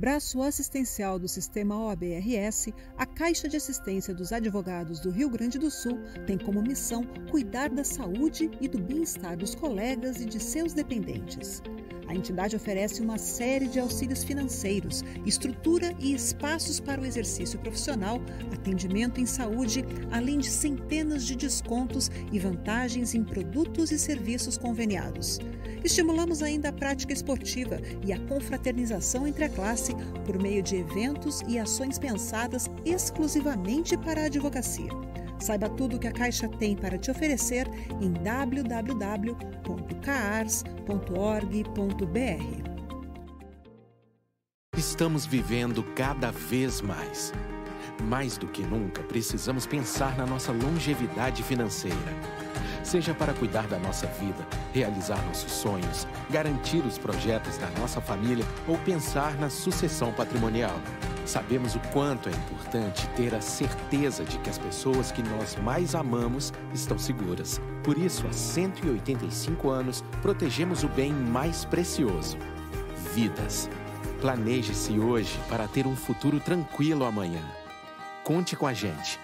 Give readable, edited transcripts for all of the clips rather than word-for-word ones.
Braço assistencial do Sistema OAB-RS, a Caixa de Assistência dos Advogados do Rio Grande do Sul tem como missão cuidar da saúde e do bem-estar dos colegas e de seus dependentes. A entidade oferece uma série de auxílios financeiros, estrutura e espaços para o exercício profissional, atendimento em saúde, além de centenas de descontos e vantagens em produtos e serviços conveniados. Estimulamos ainda a prática esportiva e a confraternização entre a classe por meio de eventos e ações pensadas exclusivamente para a advocacia. Saiba tudo o que a Caixa tem para te oferecer em www.caars.org.br. Estamos vivendo cada vez mais. Mais do que nunca, precisamos pensar na nossa longevidade financeira. Seja para cuidar da nossa vida, realizar nossos sonhos, garantir os projetos da nossa família ou pensar na sucessão patrimonial. Sabemos o quanto é importante ter a certeza de que as pessoas que nós mais amamos estão seguras. Por isso, há 185 anos, protegemos o bem mais precioso: vidas. Planeje-se hoje para ter um futuro tranquilo amanhã. Conte com a gente.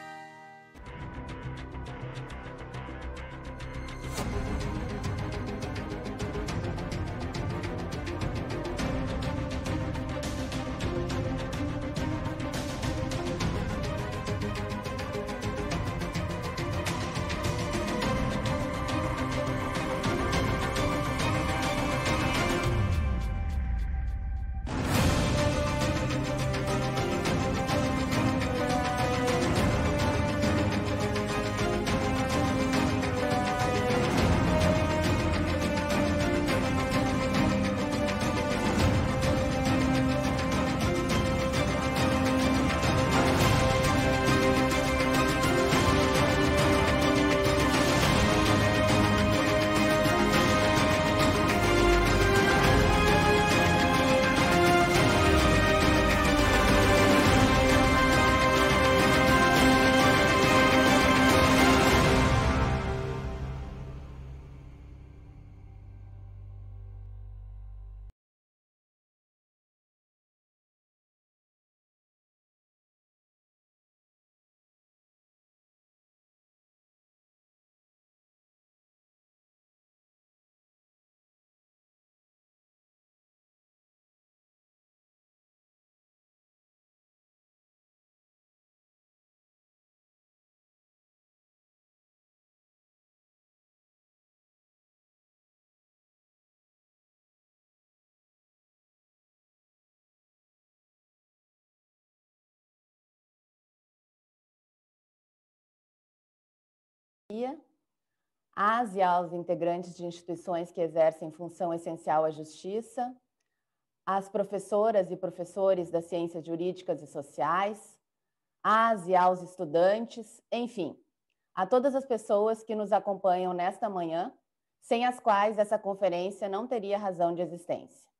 Às e aos integrantes de instituições que exercem função essencial à justiça, às professoras e professores das ciências jurídicas e sociais, às e aos estudantes, enfim, a todas as pessoas que nos acompanham nesta manhã, sem as quais essa conferência não teria razão de existência.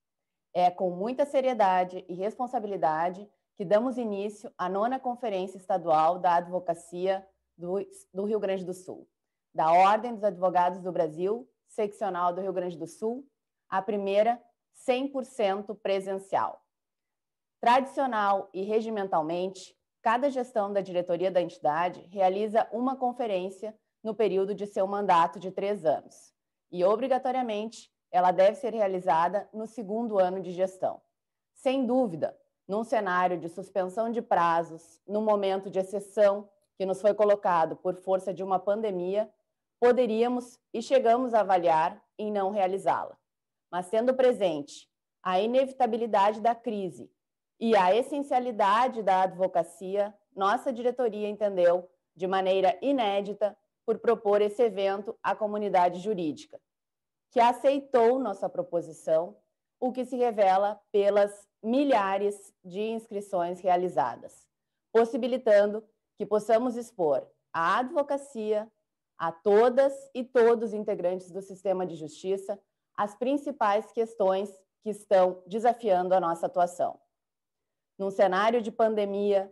É com muita seriedade e responsabilidade que damos início à 9ª Conferência Estadual da Advocacia do Rio Grande do Sul, da Ordem dos Advogados do Brasil, seccional do Rio Grande do Sul, a primeira 100% presencial. Tradicional e regimentalmente, cada gestão da diretoria da entidade realiza uma conferência no período de seu mandato de 3 anos, e obrigatoriamente ela deve ser realizada no 2º ano de gestão. Sem dúvida, num cenário de suspensão de prazos, num momento de exceção que nos foi colocado por força de uma pandemia, poderíamos e chegamos a avaliar em não realizá-la. Mas tendo presente a inevitabilidade da crise e a essencialidade da advocacia, nossa diretoria entendeu, de maneira inédita, por propor esse evento à comunidade jurídica, que aceitou nossa proposição, o que se revela pelas milhares de inscrições realizadas, possibilitando que possamos expor a advocacia, a todas e todos os integrantes do sistema de justiça, as principais questões que estão desafiando a nossa atuação. Num cenário de pandemia,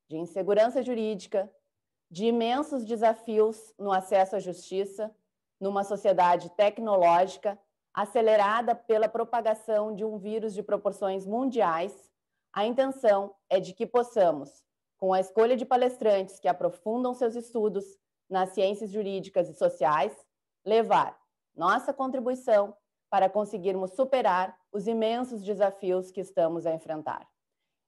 de insegurança jurídica, de imensos desafios no acesso à justiça, numa sociedade tecnológica acelerada pela propagação de um vírus de proporções mundiais, A intenção é de que possamos, com a escolha de palestrantes que aprofundam seus estudos nas ciências jurídicas e sociais, levar nossa contribuição para conseguirmos superar os imensos desafios que estamos a enfrentar.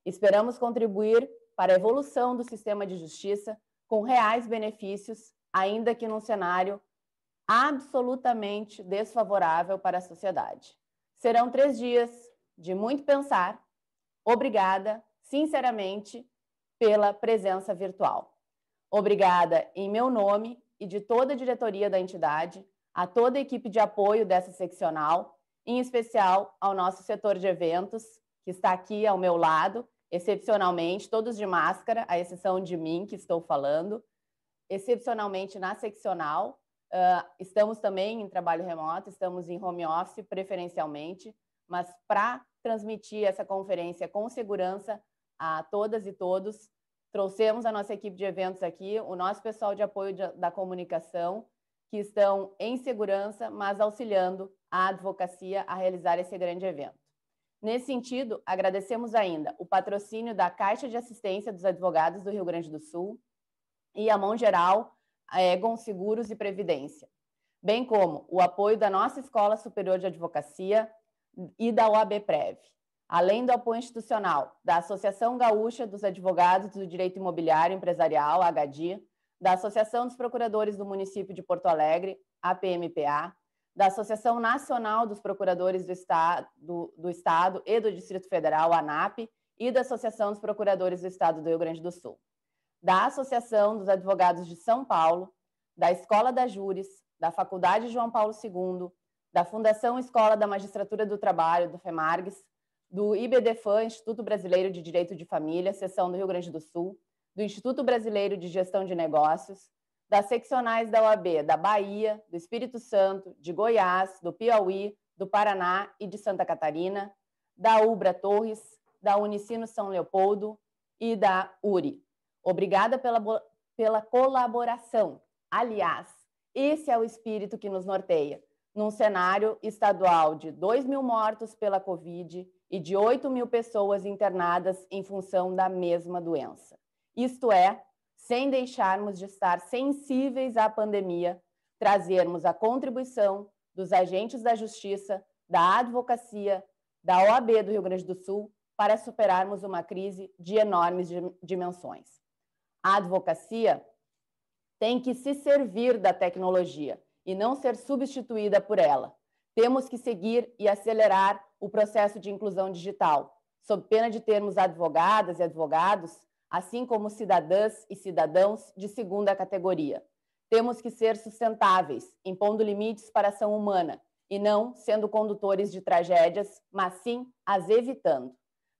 Esperamos contribuir para a evolução do sistema de justiça com reais benefícios, ainda que num cenário absolutamente desfavorável para a sociedade. Serão 3 dias de muito pensar. Obrigada, sinceramente, pela presença virtual. Obrigada em meu nome e de toda a diretoria da entidade, a toda a equipe de apoio dessa seccional, em especial ao nosso setor de eventos, que está aqui ao meu lado, excepcionalmente, todos de máscara, à exceção de mim, que estou falando, excepcionalmente na seccional. Estamos também em trabalho remoto, estamos em home office preferencialmente, mas para transmitir essa conferência com segurança a todas e todos, trouxemos a nossa equipe de eventos aqui, o nosso pessoal de apoio da comunicação, que estão em segurança, mas auxiliando a advocacia a realizar esse grande evento. Nesse sentido, agradecemos ainda o patrocínio da Caixa de Assistência dos Advogados do Rio Grande do Sul e a mão geral, a Egon Seguros e Previdência, bem como o apoio da nossa Escola Superior de Advocacia e da OAB-Prev, além do apoio institucional da Associação Gaúcha dos Advogados do Direito Imobiliário Empresarial, AGADI, da Associação dos Procuradores do Município de Porto Alegre, APMPA, da Associação Nacional dos Procuradores do Estado e do Distrito Federal, ANAP, e da Associação dos Procuradores do Estado do Rio Grande do Sul, da Associação dos Advogados de São Paulo, da Escola da Júris, da Faculdade João Paulo II, da Fundação Escola da Magistratura do Trabalho, do FEMARGS, do IBDFAM, Instituto Brasileiro de Direito de Família, seção do Rio Grande do Sul, do Instituto Brasileiro de Gestão de Negócios, das seccionais da OAB da Bahia, do Espírito Santo, de Goiás, do Piauí, do Paraná e de Santa Catarina, da UBRA Torres, da Unicino São Leopoldo e da URI. Obrigada pela colaboração. Aliás, esse é o espírito que nos norteia, num cenário estadual de 2.000 mortos pela Covid e de 8.000 pessoas internadas em função da mesma doença. Isto é, sem deixarmos de estar sensíveis à pandemia, trazermos a contribuição dos agentes da justiça, da advocacia, da OAB do Rio Grande do Sul, para superarmos uma crise de enormes dimensões. A advocacia tem que se servir da tecnologia e não ser substituída por ela. Temos que seguir e acelerar o processo de inclusão digital, sob pena de termos advogadas e advogados, assim como cidadãs e cidadãos de segunda categoria. Temos que ser sustentáveis, impondo limites para a ação humana, e não sendo condutores de tragédias, mas sim as evitando.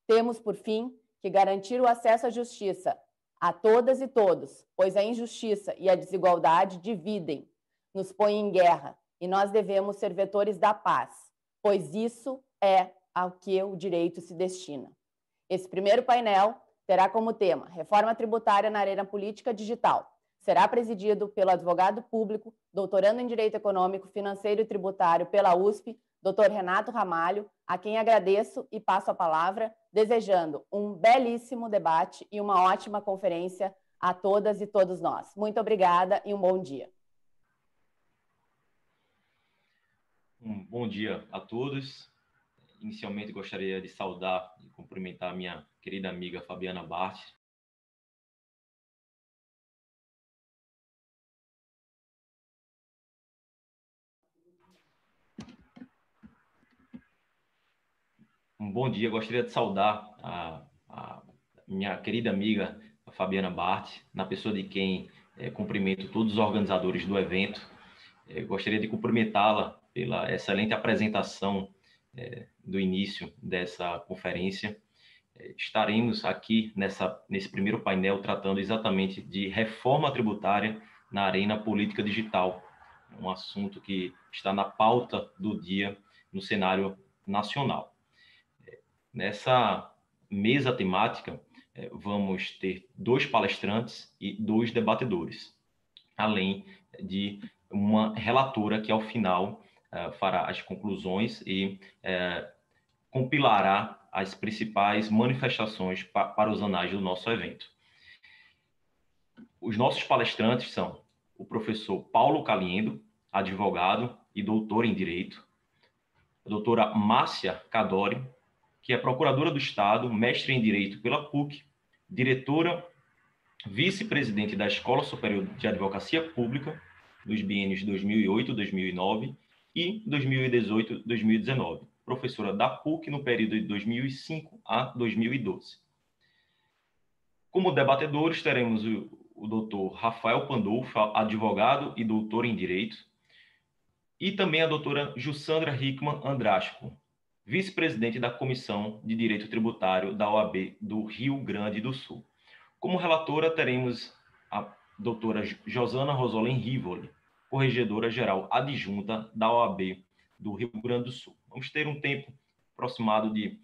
Temos, por fim, que garantir o acesso à justiça a todas e todos, pois a injustiça e a desigualdade dividem, nos põem em guerra, e nós devemos ser vetores da paz, pois isso é ao que o direito se destina. Esse primeiro painel terá como tema Reforma Tributária na Arena Política Digital. Será presidido pelo advogado público, doutorando em Direito Econômico, Financeiro e Tributário pela USP, Dr. Renato Ramalho, a quem agradeço e passo a palavra, desejando um belíssimo debate e uma ótima conferência a todas e todos nós. Muito obrigada e um bom dia. Um bom dia a todos. Inicialmente, gostaria de saudar e cumprimentar a minha querida amiga Fabiana Bart. Um bom dia, gostaria de saudar a minha querida amiga Fabiana Bart, na pessoa de quem cumprimento todos os organizadores do evento. Gostaria de cumprimentá-la pela excelente apresentação do início dessa conferência. Estaremos aqui nesse primeiro painel tratando exatamente de reforma tributária na arena política digital, um assunto que está na pauta do dia no cenário nacional. Nessa mesa temática, vamos ter 2 palestrantes e 2 debatedores, além de uma relatora que, ao final, fará as conclusões e compilará as principais manifestações para os anais do nosso evento. Os nossos palestrantes são o professor Paulo Caliendo, advogado e doutor em Direito, a doutora Márcia Cadori, que é procuradora do Estado, mestre em Direito pela PUC, diretora, vice-presidente da Escola Superior de Advocacia Pública, dos biênios 2008, 2009 e 2018, 2019, professora da PUC no período de 2005 a 2012. Como debatedores, teremos o doutor Rafael Pandolfo, advogado e doutor em Direito, e também a doutora Jussandra Hickman Andrasco, vice-presidente da Comissão de Direito Tributário da OAB do Rio Grande do Sul. Como relatora, teremos a doutora Josana Rosolém Rivoli, corregedora-geral adjunta da OAB do Rio Grande do Sul. Vamos ter um tempo aproximado de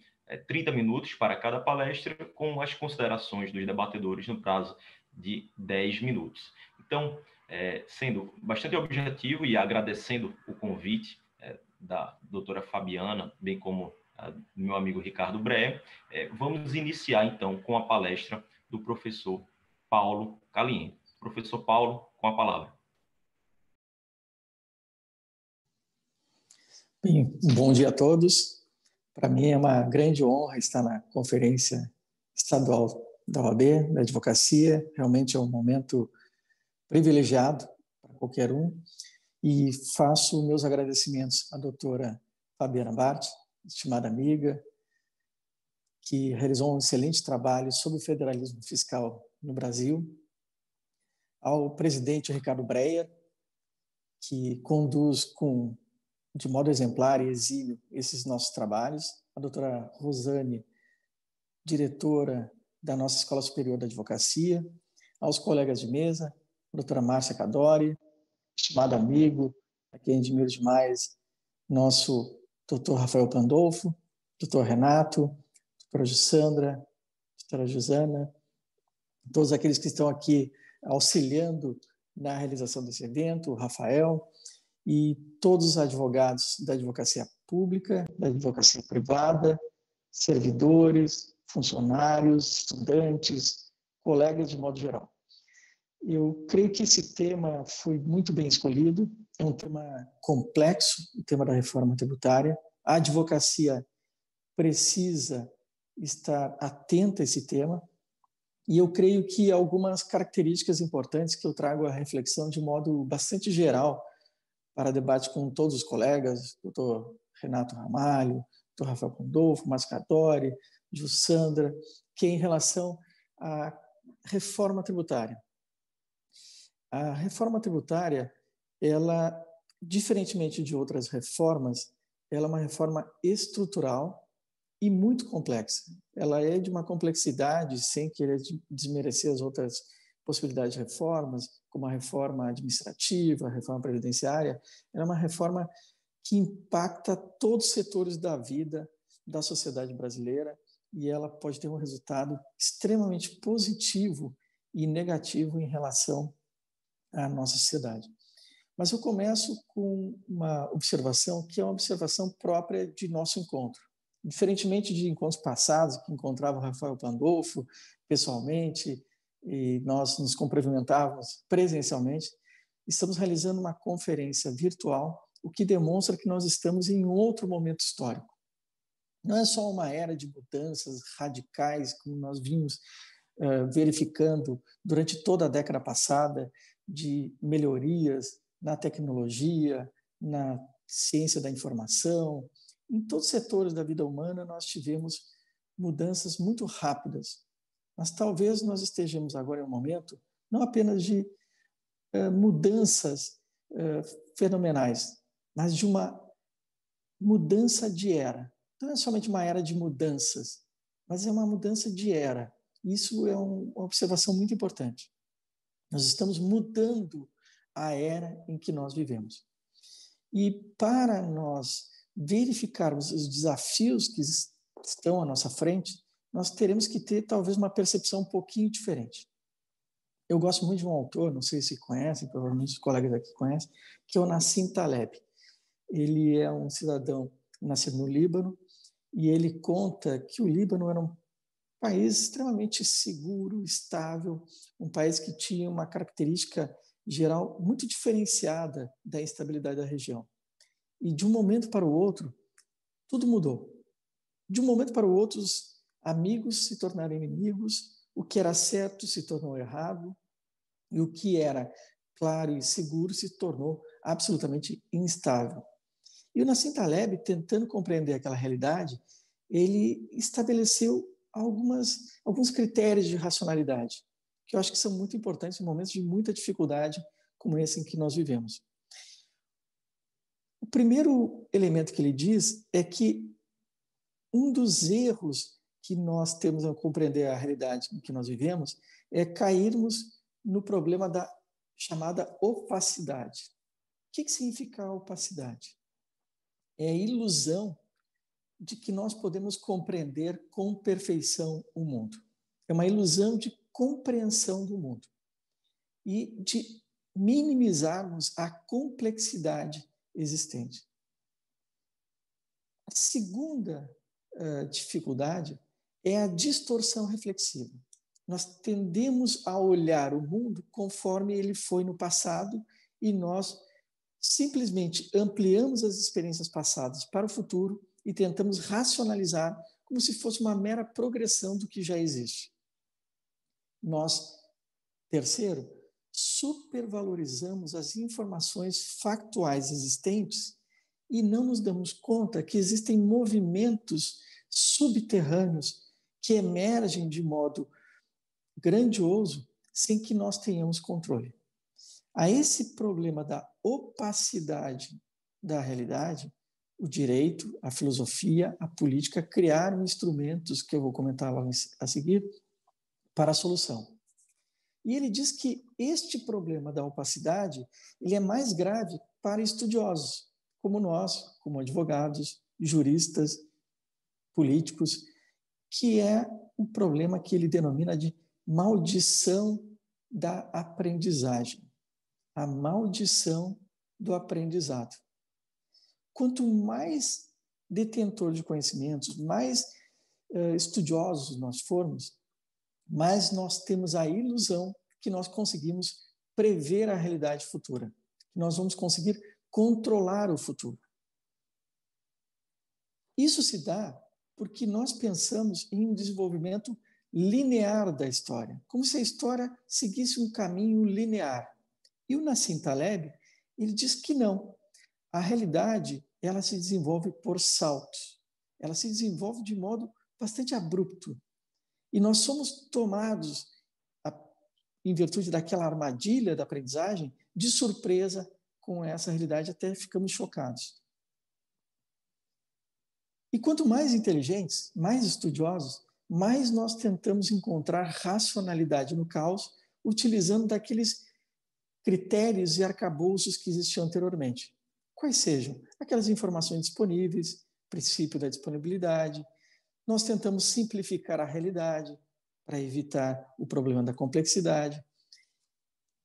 30 minutos para cada palestra, com as considerações dos debatedores no prazo de 10 minutos. Então, sendo bastante objetivo e agradecendo o convite da doutora Fabiana, bem como do meu amigo Ricardo Breyer, vamos iniciar, então, com a palestra do professor Paulo Caliendo. Professor Paulo, com a palavra. Bem, bom dia a todos. Para mim é uma grande honra estar na Conferência Estadual da OAB, da Advocacia. Realmente é um momento privilegiado para qualquer um. E faço meus agradecimentos à doutora Fabiana Bart, estimada amiga, que realizou um excelente trabalho sobre o federalismo fiscal no Brasil, ao presidente Ricardo Breyer, que conduz de modo exemplar e exímio esses nossos trabalhos, a doutora Rosane, diretora da nossa Escola Superior da Advocacia, aos colegas de mesa, a doutora Márcia Cadori, estimado amigo, a quem admiro demais, nosso doutor Rafael Pandolfo, doutor Renato, doutora Jussandra, doutora Jusana, todos aqueles que estão aqui auxiliando na realização desse evento, o Rafael, e todos os advogados da advocacia pública, da advocacia privada, servidores, funcionários, estudantes, colegas de modo geral. Eu creio que esse tema foi muito bem escolhido, é um tema complexo, o tema da reforma tributária. A advocacia precisa estar atenta a esse tema, e eu creio que algumas características importantes que eu trago à reflexão de modo bastante geral para debate com todos os colegas, doutor Renato Ramalho, doutor Rafael Pandolfo, Márcio Cadori, Jussandra, que é em relação à reforma tributária. A reforma tributária, ela, diferentemente de outras reformas, ela é uma reforma estrutural e muito complexa. Ela é de uma complexidade, sem querer desmerecer as outras possibilidades de reformas, como a reforma administrativa, a reforma previdenciária. Ela é uma reforma que impacta todos os setores da vida da sociedade brasileira, e ela pode ter um resultado extremamente positivo e negativo em relação à nossa sociedade. Mas eu começo com uma observação que é uma observação própria de nosso encontro. Diferentemente de encontros passados, que encontrava o Rafael Pandolfo pessoalmente, e nós nos cumprimentávamos presencialmente, estamos realizando uma conferência virtual, o que demonstra que nós estamos em outro momento histórico. Não é só uma era de mudanças radicais, como nós vimos verificando durante toda a década passada, de melhorias na tecnologia, na ciência da informação. Em todos os setores da vida humana nós tivemos mudanças muito rápidas. Mas talvez nós estejamos agora em um momento não apenas de mudanças fenomenais, mas de uma mudança de era. Não é somente uma era de mudanças, mas é uma mudança de era. Isso é uma observação muito importante. Nós estamos mudando a era em que nós vivemos. E para nós verificarmos os desafios que estão à nossa frente, nós teremos que ter talvez uma percepção um pouquinho diferente. Eu gosto muito de um autor, não sei se conhecem, provavelmente os colegas aqui conhecem, que é o Nassim Taleb. Ele é um cidadão nascido no Líbano e ele conta que o Líbano era um país extremamente seguro, estável, um país que tinha uma característica geral muito diferenciada da instabilidade da região. E de um momento para o outro, tudo mudou. De um momento para o outro, os amigos se tornaram inimigos, o que era certo se tornou errado, e o que era claro e seguro se tornou absolutamente instável. E o Nassim Taleb, tentando compreender aquela realidade, ele estabeleceu alguns critérios de racionalidade, que eu acho que são muito importantes em momentos de muita dificuldade, como esse em que nós vivemos. O primeiro elemento que ele diz é que um dos erros que nós temos ao compreender a realidade em que nós vivemos é cairmos no problema da chamada opacidade. O que significa a opacidade? É a ilusão de que nós podemos compreender com perfeição o mundo. É uma ilusão de compreensão do mundo e de minimizarmos a complexidade existente. A segunda dificuldade é a distorção reflexiva. Nós tendemos a olhar o mundo conforme ele foi no passado e nós simplesmente ampliamos as experiências passadas para o futuro e tentamos racionalizar como se fosse uma mera progressão do que já existe. Nós, terceiro, supervalorizamos as informações factuais existentes e não nos damos conta que existem movimentos subterrâneos que emergem de modo grandioso sem que nós tenhamos controle. A esse problema da opacidade da realidade, o direito, a filosofia, a política criaram instrumentos, que eu vou comentar logo a seguir, para a solução. E ele diz que este problema da opacidade ele é mais grave para estudiosos, como nós, como advogados, juristas, políticos, que é um problema que ele denomina de maldição da aprendizagem. A maldição do aprendizado. Quanto mais detentor de conhecimentos, mais estudiosos nós formos, mais nós temos a ilusão que nós conseguimos prever a realidade futura, que nós vamos conseguir controlar o futuro. Isso se dá porque nós pensamos em um desenvolvimento linear da história, como se a história seguisse um caminho linear. E o Nassim Taleb, ele diz que não. A realidade, ela se desenvolve por saltos. Ela se desenvolve de modo bastante abrupto. E nós somos tomados, em virtude daquela armadilha da aprendizagem, de surpresa com essa realidade, até ficamos chocados. E quanto mais inteligentes, mais estudiosos, mais nós tentamos encontrar racionalidade no caos, utilizando daqueles critérios e arcabouços que existiam anteriormente. Quais sejam? Aquelas informações disponíveis, princípio da disponibilidade. Nós tentamos simplificar a realidade para evitar o problema da complexidade.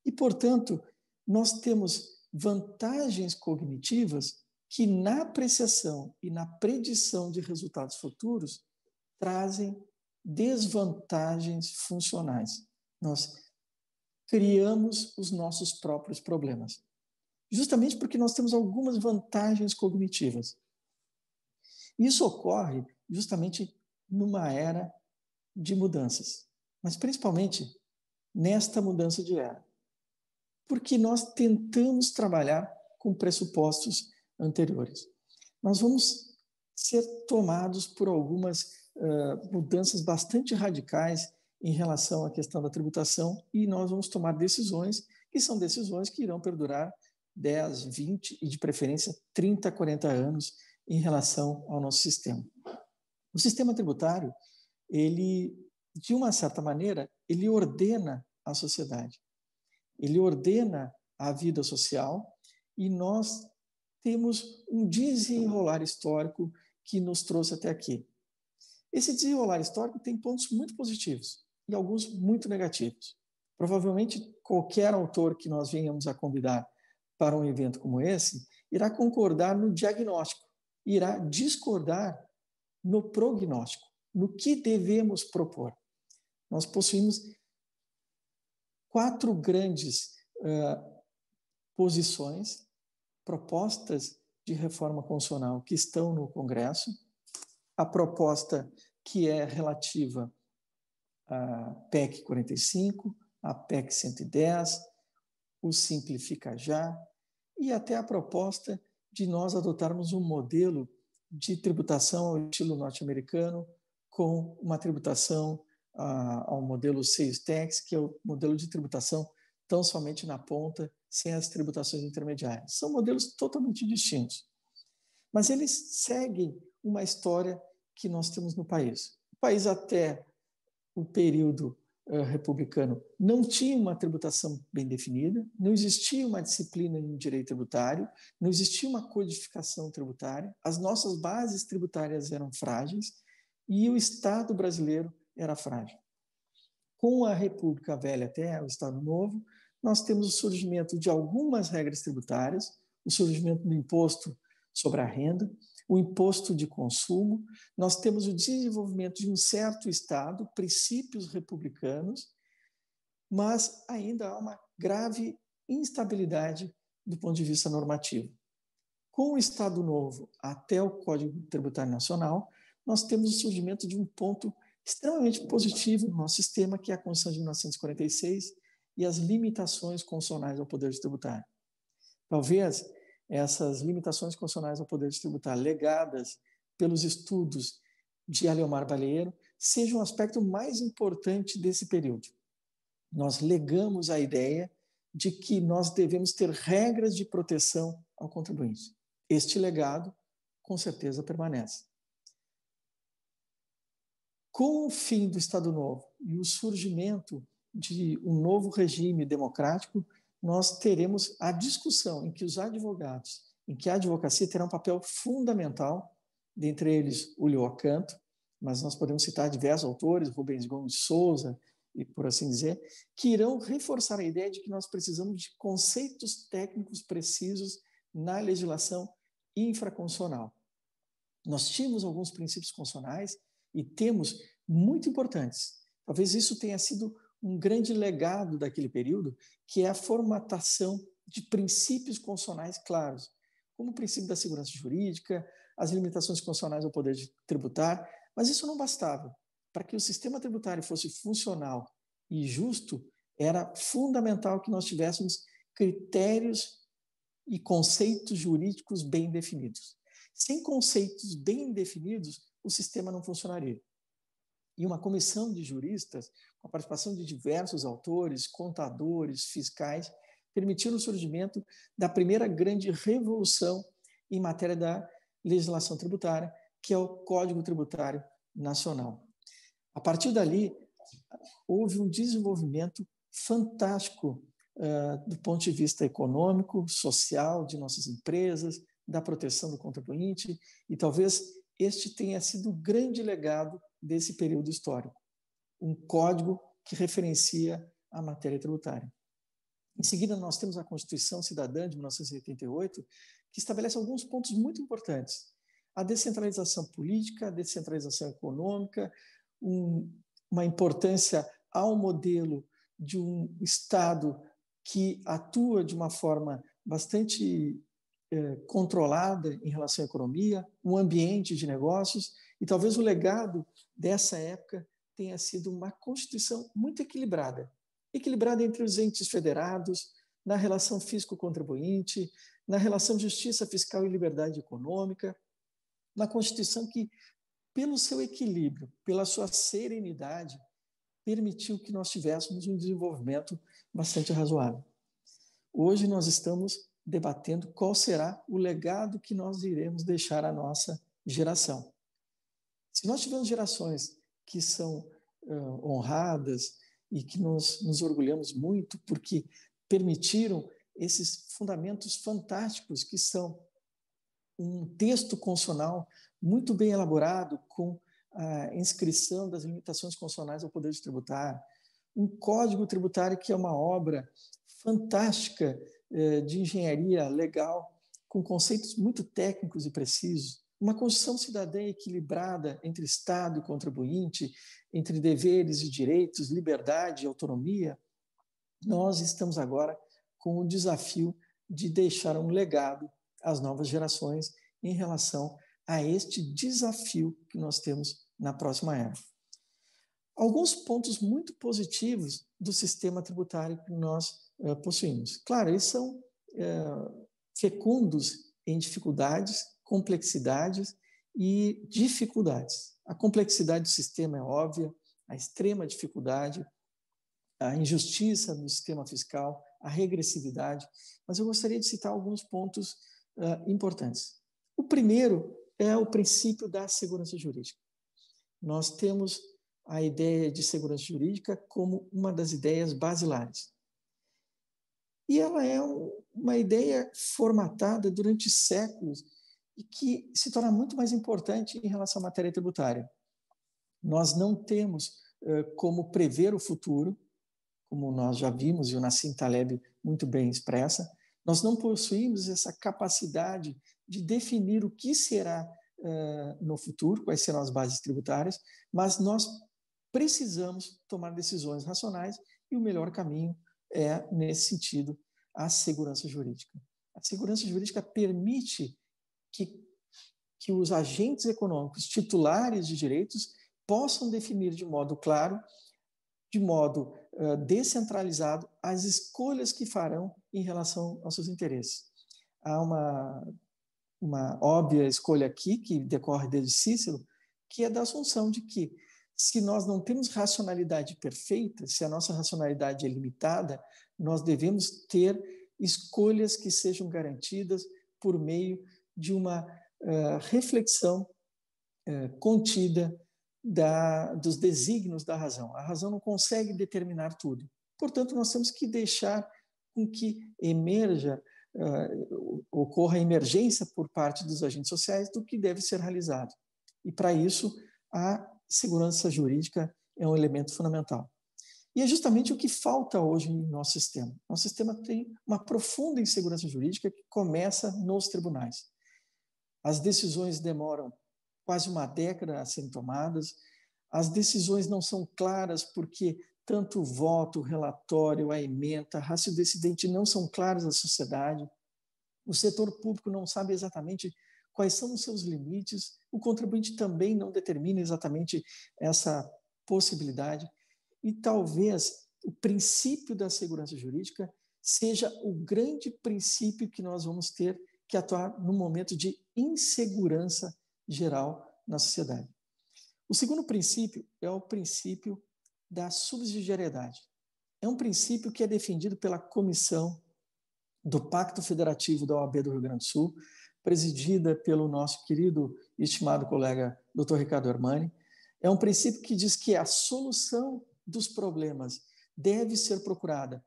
E, portanto, nós temos vantagens cognitivas que, na apreciação e na predição de resultados futuros, trazem desvantagens funcionais. Nós criamos os nossos próprios problemas. Justamente porque nós temos algumas vantagens cognitivas. Isso ocorre justamente numa era de mudanças, mas principalmente nesta mudança de era. Porque nós tentamos trabalhar com pressupostos anteriores. Nós vamos ser tomados por algumas mudanças bastante radicais em relação à questão da tributação e nós vamos tomar decisões que são decisões que irão perdurar 10, 20 e, de preferência, 30, 40 anos em relação ao nosso sistema. O sistema tributário, ele, de uma certa maneira, ele ordena a sociedade. Ele ordena a vida social e nós temos um desenrolar histórico que nos trouxe até aqui. Esse desenrolar histórico tem pontos muito positivos e alguns muito negativos. Provavelmente qualquer autor que nós venhamos a convidar para um evento como esse irá concordar no diagnóstico, irá discordar no prognóstico, no que devemos propor. Nós possuímos 4 grandes posições, propostas de reforma constitucional que estão no Congresso. A proposta que é relativa à PEC 45, à PEC 110, o Simplifica Já, e até a proposta de nós adotarmos um modelo de tributação ao estilo norte-americano, com uma tributação ao modelo Sales Tax, que é o modelo de tributação tão somente na ponta, sem as tributações intermediárias. São modelos totalmente distintos. Mas eles seguem uma história que nós temos no país. O país, até o período republicano, não tinha uma tributação bem definida, não existia uma disciplina em direito tributário, não existia uma codificação tributária, as nossas bases tributárias eram frágeis e o Estado brasileiro era frágil. Com a República Velha até o Estado Novo, nós temos o surgimento de algumas regras tributárias, o surgimento do imposto sobre a renda, o imposto de consumo, nós temos o desenvolvimento de um certo Estado, princípios republicanos, mas ainda há uma grave instabilidade do ponto de vista normativo. Com o Estado Novo até o Código Tributário Nacional, nós temos o surgimento de um ponto extremamente positivo no nosso sistema, que é a Constituição de 1946 e as limitações constitucionais ao poder tributário. Talvez essas limitações constitucionais ao poder tributário legadas pelos estudos de Aleomar Balieiro sejam um aspecto mais importante desse período. Nós legamos a ideia de que nós devemos ter regras de proteção ao contribuinte. Este legado, com certeza, permanece. Com o fim do Estado Novo e o surgimento de um novo regime democrático, nós teremos a discussão em que os advogados, em que a advocacia terá um papel fundamental, dentre eles o Leo Canto, mas nós podemos citar diversos autores, Rubens Gomes de Souza, e por assim dizer, que irão reforçar a ideia de que nós precisamos de conceitos técnicos precisos na legislação infraconstitucional. Nós tínhamos alguns princípios constitucionais e temos muito importantes. Talvez isso tenha sido um grande legado daquele período, que é a formatação de princípios constitucionais claros, como o princípio da segurança jurídica, as limitações constitucionais ao poder tributário, mas isso não bastava. Para que o sistema tributário fosse funcional e justo, era fundamental que nós tivéssemos critérios e conceitos jurídicos bem definidos. Sem conceitos bem definidos, o sistema não funcionaria. E uma comissão de juristas, com a participação de diversos autores, contadores, fiscais, permitiram o surgimento da primeira grande revolução em matéria da legislação tributária, que é o Código Tributário Nacional. A partir dali, houve um desenvolvimento fantástico do ponto de vista econômico, social, de nossas empresas, da proteção do contribuinte, e talvez este tenha sido o grande legado desse período histórico, um código que referencia a matéria tributária. Em seguida, nós temos a Constituição Cidadã de 1988, que estabelece alguns pontos muito importantes. A descentralização política, a descentralização econômica, uma importância ao modelo de um Estado que atua de uma forma bastante controlada em relação à economia, um ambiente de negócios, e talvez o legado dessa época tenha sido uma Constituição muito equilibrada entre os entes federados, na relação fisco-contribuinte, na relação justiça fiscal e liberdade econômica, uma Constituição que, pelo seu equilíbrio, pela sua serenidade, permitiu que nós tivéssemos um desenvolvimento bastante razoável. Hoje nós estamos debatendo qual será o legado que nós iremos deixar à nossa geração. Se nós tivermos gerações que são honradas e que nos orgulhamos muito porque permitiram esses fundamentos fantásticos que são um texto constitucional muito bem elaborado com a inscrição das limitações constitucionais ao poder tributário, um código tributário que é uma obra fantástica de engenharia legal, com conceitos muito técnicos e precisos, uma construção cidadã equilibrada entre Estado e contribuinte, entre deveres e direitos, liberdade e autonomia, nós estamos agora com o desafio de deixar um legado às novas gerações em relação a este desafio que nós temos na próxima era. Alguns pontos muito positivos do sistema tributário que nós possuímos. Claro, eles são fecundos em dificuldades, complexidades e dificuldades. A complexidade do sistema é óbvia, a extrema dificuldade, a injustiça no sistema fiscal, a regressividade, mas eu gostaria de citar alguns pontos importantes. O primeiro é o princípio da segurança jurídica. Nós temos a ideia de segurança jurídica como uma das ideias basilares. E ela é uma ideia formatada durante séculos e que se torna muito mais importante em relação à matéria tributária. Nós não temos como prever o futuro, como nós já vimos, e o Nassim Taleb muito bem expressa, nós não possuímos essa capacidade de definir o que será no futuro, quais serão as bases tributárias, mas nós precisamos tomar decisões racionais e o melhor caminho é, nesse sentido, a segurança jurídica. A segurança jurídica permite que os agentes econômicos titulares de direitos possam definir de modo claro, de modo descentralizado, as escolhas que farão em relação aos seus interesses. Há uma óbvia escolha aqui, que decorre desde Cícero, que é da assunção de que, se nós não temos racionalidade perfeita, se a nossa racionalidade é limitada, nós devemos ter escolhas que sejam garantidas por meio de uma reflexão contida dos desígnios da razão. A razão não consegue determinar tudo. Portanto, nós temos que deixar com que ocorra a emergência por parte dos agentes sociais do que deve ser realizado. E, para isso, a segurança jurídica é um elemento fundamental. E é justamente o que falta hoje em nosso sistema. Nosso sistema tem uma profunda insegurança jurídica que começa nos tribunais. As decisões demoram quase uma década a serem tomadas, as decisões não são claras porque tanto o voto, o relatório, a ementa, a ratio decidente não são claros à sociedade, o setor público não sabe exatamente quais são os seus limites, o contribuinte também não determina exatamente essa possibilidade, e talvez o princípio da segurança jurídica seja o grande princípio que nós vamos ter que atuar no momento de insegurança geral na sociedade. O segundo princípio é o princípio da subsidiariedade. É um princípio que é defendido pela comissão do Pacto Federativo da OAB do Rio Grande do Sul, presidida pelo nosso querido e estimado colega Dr. Ricardo Armani. É um princípio que diz que a solução dos problemas deve ser procurada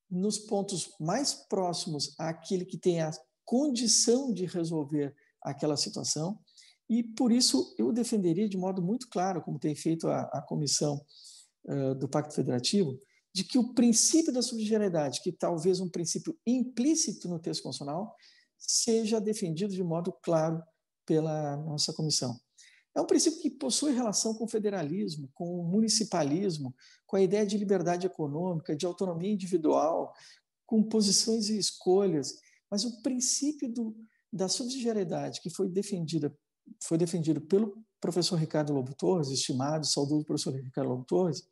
nos pontos mais próximos àquele que tem a condição de resolver aquela situação, e por isso eu defenderia de modo muito claro, como tem feito a comissão do Pacto Federativo, de que o princípio da subsidiariedade, que talvez um princípio implícito no texto constitucional, seja defendido de modo claro pela nossa comissão. É um princípio que possui relação com o federalismo, com o municipalismo, com a ideia de liberdade econômica, de autonomia individual, com posições e escolhas, mas o princípio da subsidiariedade que foi defendido pelo professor Ricardo Lobo Torres, estimado, saudoso professor Ricardo Lobo Torres,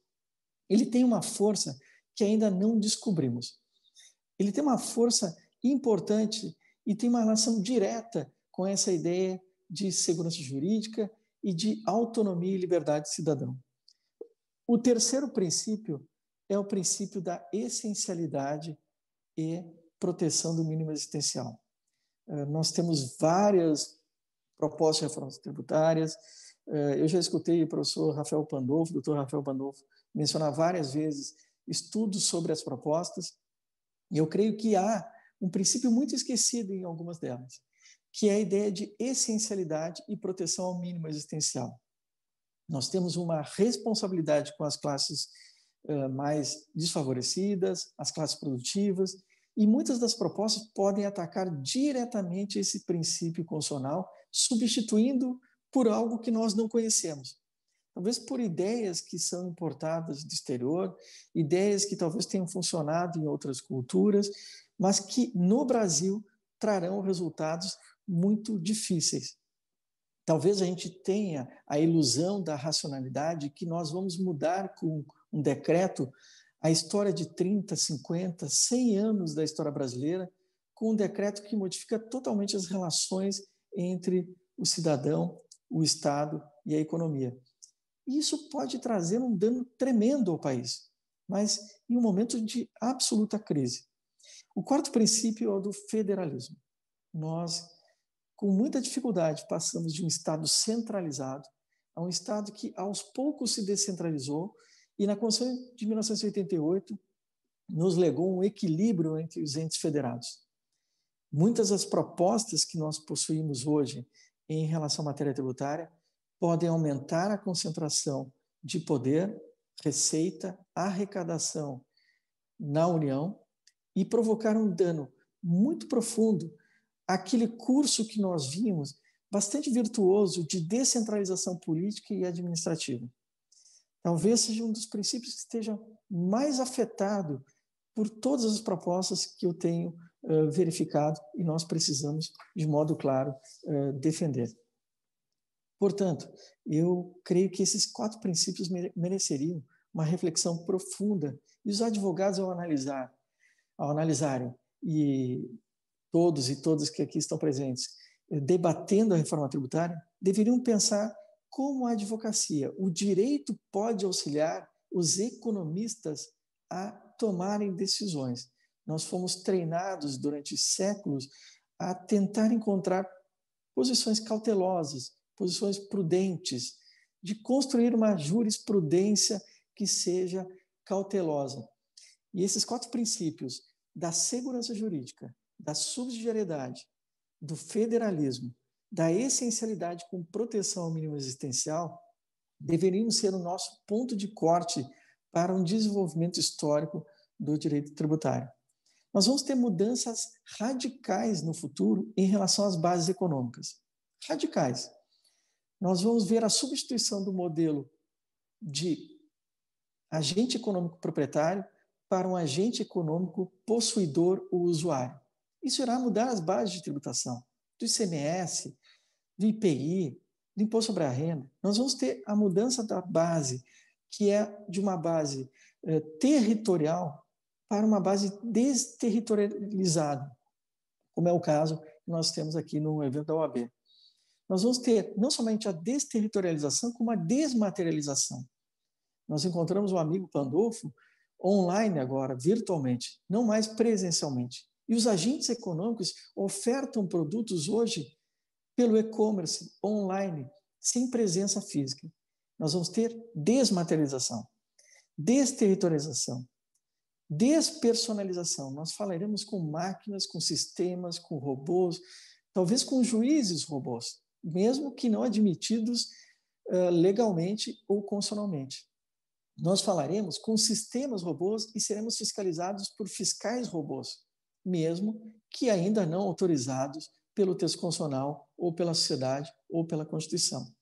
ele tem uma força que ainda não descobrimos. Ele tem uma força importante e tem uma relação direta com essa ideia de segurança jurídica e de autonomia e liberdade do cidadão. O terceiro princípio é o princípio da essencialidade e proteção do mínimo existencial. Nós temos várias propostas de reformas tributárias. Eu já escutei o professor Rafael Pandolfo, doutor Rafael Pandolfo, mencionar várias vezes estudos sobre as propostas, e eu creio que há um princípio muito esquecido em algumas delas, que é a ideia de essencialidade e proteção ao mínimo existencial. Nós temos uma responsabilidade com as classes mais desfavorecidas, as classes produtivas, e muitas das propostas podem atacar diretamente esse princípio constitucional substituindo por algo que nós não conhecemos. Talvez por ideias que são importadas do exterior, ideias que talvez tenham funcionado em outras culturas, mas que no Brasil trarão resultados muito difíceis. Talvez a gente tenha a ilusão da racionalidade que nós vamos mudar com um decreto a história de 30, 50, 100 anos da história brasileira, com um decreto que modifica totalmente as relações entre o cidadão, o Estado e a economia. Isso pode trazer um dano tremendo ao país, mas em um momento de absoluta crise. O quarto princípio é o do federalismo. Nós, com muita dificuldade, passamos de um Estado centralizado a um Estado que, aos poucos, se descentralizou e, na Constituição de 1988, nos legou um equilíbrio entre os entes federados. Muitas das propostas que nós possuímos hoje em relação à matéria tributária podem aumentar a concentração de poder, receita, arrecadação na União e provocar um dano muito profundo àquele curso que nós vimos, bastante virtuoso, de descentralização política e administrativa. Talvez seja um dos princípios que esteja mais afetado por todas as propostas que eu tenho verificado e nós precisamos, de modo claro, defender. Portanto, eu creio que esses 4 princípios mereceriam uma reflexão profunda e os advogados, ao analisarem, e todos e todas que aqui estão presentes, debatendo a reforma tributária, deveriam pensar como a advocacia, o direito pode auxiliar os economistas a tomarem decisões. Nós fomos treinados durante séculos a tentar encontrar posições cautelosas, posições prudentes, de construir uma jurisprudência que seja cautelosa. E esses 4 princípios da segurança jurídica, da subsidiariedade, do federalismo, da essencialidade com proteção ao mínimo existencial, deveriam ser o nosso ponto de corte para um desenvolvimento histórico do direito tributário. Nós vamos ter mudanças radicais no futuro em relação às bases econômicas. Radicais. Nós vamos ver a substituição do modelo de agente econômico proprietário para um agente econômico possuidor ou usuário. Isso irá mudar as bases de tributação, do ICMS, do IPI, do Imposto sobre a Renda. Nós vamos ter a mudança da base, que é de uma base territorial para uma base desterritorializada, como é o caso que nós temos aqui no evento da OAB. Nós vamos ter não somente a desterritorialização, como a desmaterialização. Nós encontramos o amigo Pandolfo online agora, virtualmente, não mais presencialmente. E os agentes econômicos ofertam produtos hoje pelo e-commerce, online, sem presença física. Nós vamos ter desmaterialização, desterritorialização, despersonalização. Nós falaremos com máquinas, com sistemas, com robôs, talvez com juízes robôs, mesmo que não admitidos legalmente ou constitucionalmente. Nós falaremos com sistemas robôs e seremos fiscalizados por fiscais robôs, mesmo que ainda não autorizados pelo texto constitucional ou pela sociedade ou pela Constituição.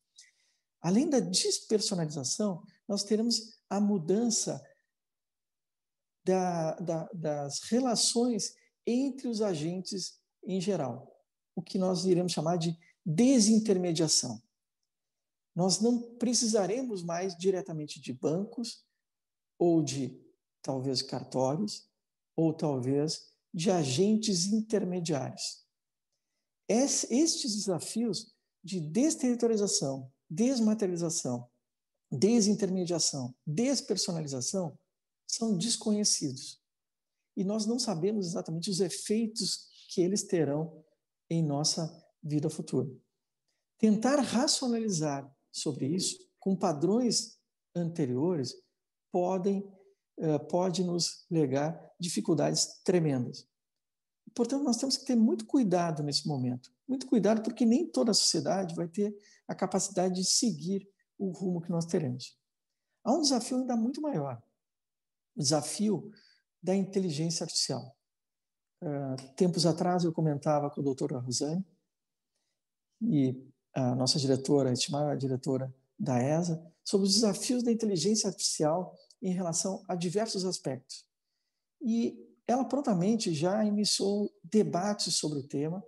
Além da despersonalização, nós teremos a mudança das relações entre os agentes em geral, o que nós iremos chamar de desintermediação. Nós não precisaremos mais diretamente de bancos ou de, talvez, cartórios ou, talvez, de agentes intermediários. Estes desafios de desterritorialização, desmaterialização, desintermediação, despersonalização são desconhecidos. E nós não sabemos exatamente os efeitos que eles terão em nossa vida futura. Tentar racionalizar sobre isso, com padrões anteriores, pode nos legar dificuldades tremendas. Portanto, nós temos que ter muito cuidado nesse momento. Muito cuidado, porque nem toda a sociedade vai ter a capacidade de seguir o rumo que nós teremos. Há um desafio ainda muito maior, o desafio da inteligência artificial. Tempos atrás eu comentava com a doutora Rosane e a nossa diretora, a estimada diretora da ESA, sobre os desafios da inteligência artificial em relação a diversos aspectos. E ela prontamente já iniciou debates sobre o tema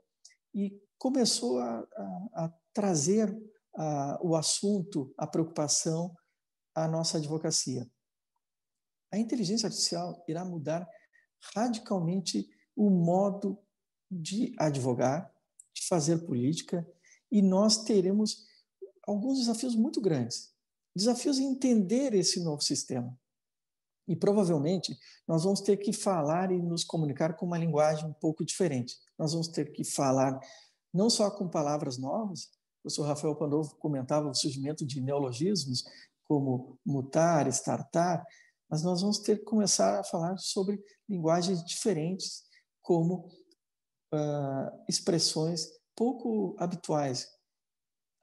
e começou a trazer o assunto, a preocupação à nossa advocacia. A inteligência artificial irá mudar radicalmente o modo de advogar, de fazer política, e nós teremos alguns desafios muito grandes. Desafios em entender esse novo sistema. E provavelmente nós vamos ter que falar e nos comunicar com uma linguagem um pouco diferente. Nós vamos ter que falar não só com palavras novas, o professor Rafael Pandolfo comentava o surgimento de neologismos, como mutar, startar, mas nós vamos ter que começar a falar sobre linguagens diferentes, como expressões pouco habituais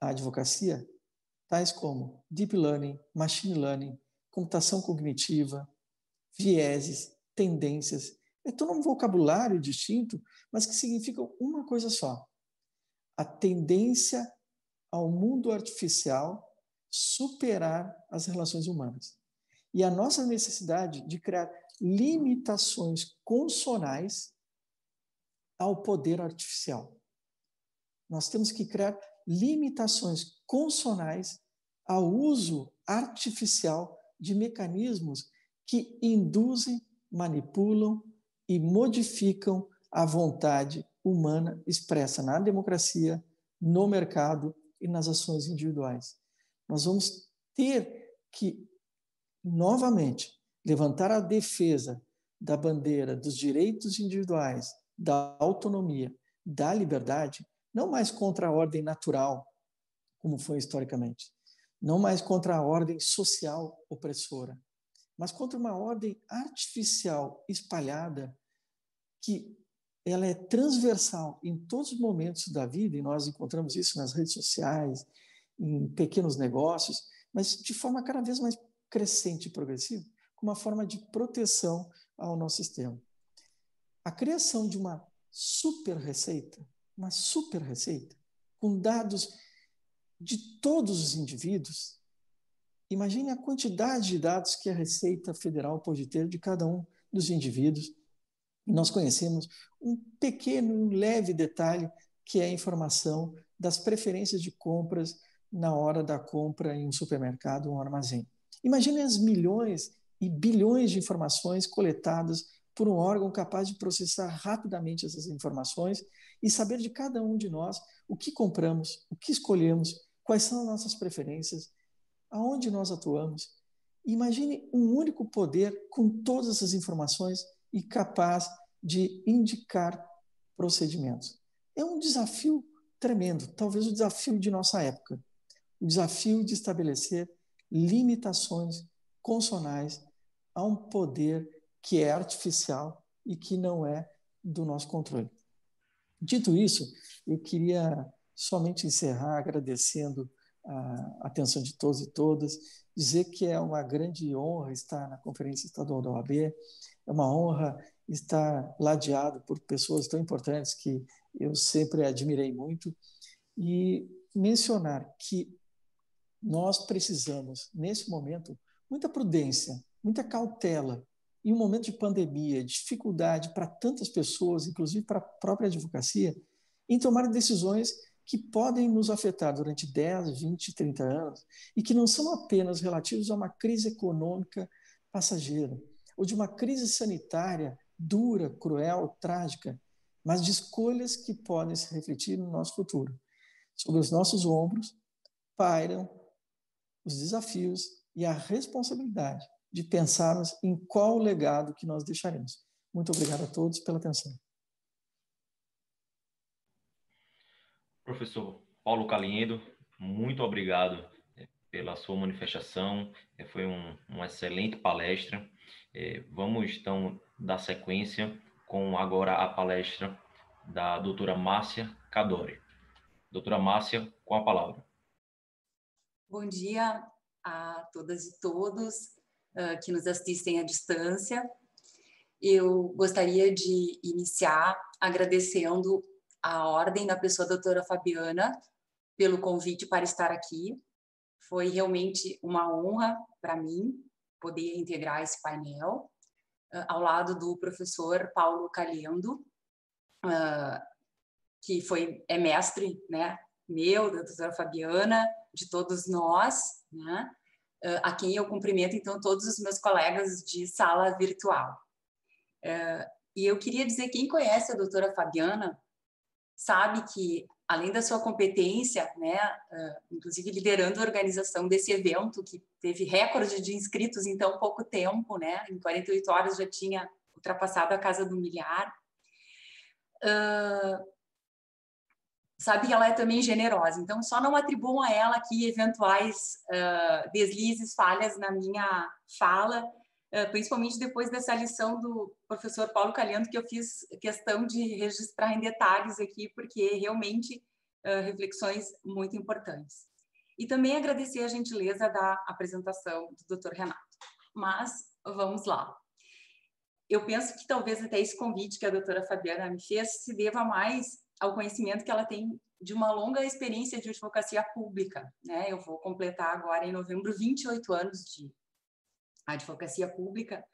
à advocacia, tais como deep learning, machine learning, computação cognitiva, vieses, tendências. É todo um vocabulário distinto, mas que significam uma coisa só: a tendência ao mundo artificial superar as relações humanas. E a nossa necessidade de criar limitações consonais ao poder artificial. Nós temos que criar limitações consonais ao uso artificial de mecanismos que induzem, manipulam e modificam a vontade humana expressa na democracia, no mercado e nas ações individuais. Nós vamos ter que, novamente, levantar a defesa da bandeira dos direitos individuais, da autonomia, da liberdade, não mais contra a ordem natural, como foi historicamente, não mais contra a ordem social opressora, mas contra uma ordem artificial espalhada, que ela é transversal em todos os momentos da vida, e nós encontramos isso nas redes sociais, em pequenos negócios, mas de forma cada vez mais crescente e progressiva, como uma forma de proteção ao nosso sistema. A criação de uma super receita, com dados de todos os indivíduos. Imagine a quantidade de dados que a Receita Federal pode ter de cada um dos indivíduos. E nós conhecemos um pequeno, um leve detalhe, que é a informação das preferências de compras na hora da compra em um supermercado ou um armazém. Imagine as milhões e bilhões de informações coletadas por um órgão capaz de processar rapidamente essas informações e saber de cada um de nós o que compramos, o que escolhemos, quais são as nossas preferências, aonde nós atuamos. Imagine um único poder com todas essas informações e capaz de indicar procedimentos. É um desafio tremendo, talvez o desafio de nossa época, o desafio de estabelecer limitações consonais a um poder que é artificial e que não é do nosso controle. Dito isso, eu queria somente encerrar agradecendo a atenção de todos e todas, dizer que é uma grande honra estar na Conferência Estadual da OAB, é uma honra estar ladeado por pessoas tão importantes que eu sempre admirei muito, e mencionar que nós precisamos, nesse momento, muita prudência, muita cautela, em um momento de pandemia, dificuldade para tantas pessoas, inclusive para a própria advocacia, em tomar decisões que podem nos afetar durante 10, 20, 30 anos e que não são apenas relativos a uma crise econômica passageira ou de uma crise sanitária dura, cruel, trágica, mas de escolhas que podem se refletir no nosso futuro. Sobre os nossos ombros pairam os desafios e a responsabilidade de pensarmos em qual legado que nós deixaremos. Muito obrigado a todos pela atenção. Professor Paulo Caliendo, muito obrigado pela sua manifestação, foi uma excelente palestra. Vamos, então, dar sequência com agora a palestra da doutora Márcia Cadore. Doutora Márcia, com a palavra. Bom dia a todas e todos que nos assistem à distância. Eu gostaria de iniciar agradecendo a ordem da pessoa doutora Fabiana pelo convite para estar aqui. Foi realmente uma honra para mim poder integrar esse painel ao lado do professor Paulo Caliendo, que é mestre, né, meu, da doutora Fabiana, de todos nós, né, a quem eu cumprimento, então, todos os meus colegas de sala virtual. E eu queria dizer, quem conhece a doutora Fabiana sabe que, além da sua competência, né, inclusive liderando a organização desse evento, que teve recorde de inscritos em tão pouco tempo, né, em 48 horas já tinha ultrapassado a casa do milhar, sabe que ela é também generosa. Então, só não atribuam a ela aqui eventuais deslizes, falhas na minha fala, principalmente depois dessa lição do professor Paulo Caliendo, que eu fiz questão de registrar em detalhes aqui, porque realmente reflexões muito importantes. E também agradecer a gentileza da apresentação do Dr. Renato. Mas vamos lá. Eu penso que talvez até esse convite que a doutora Fabiana me fez se deva mais ao conhecimento que ela tem de uma longa experiência de advocacia pública, né? Eu vou completar agora, em novembro, 28 anos de advocacia pública.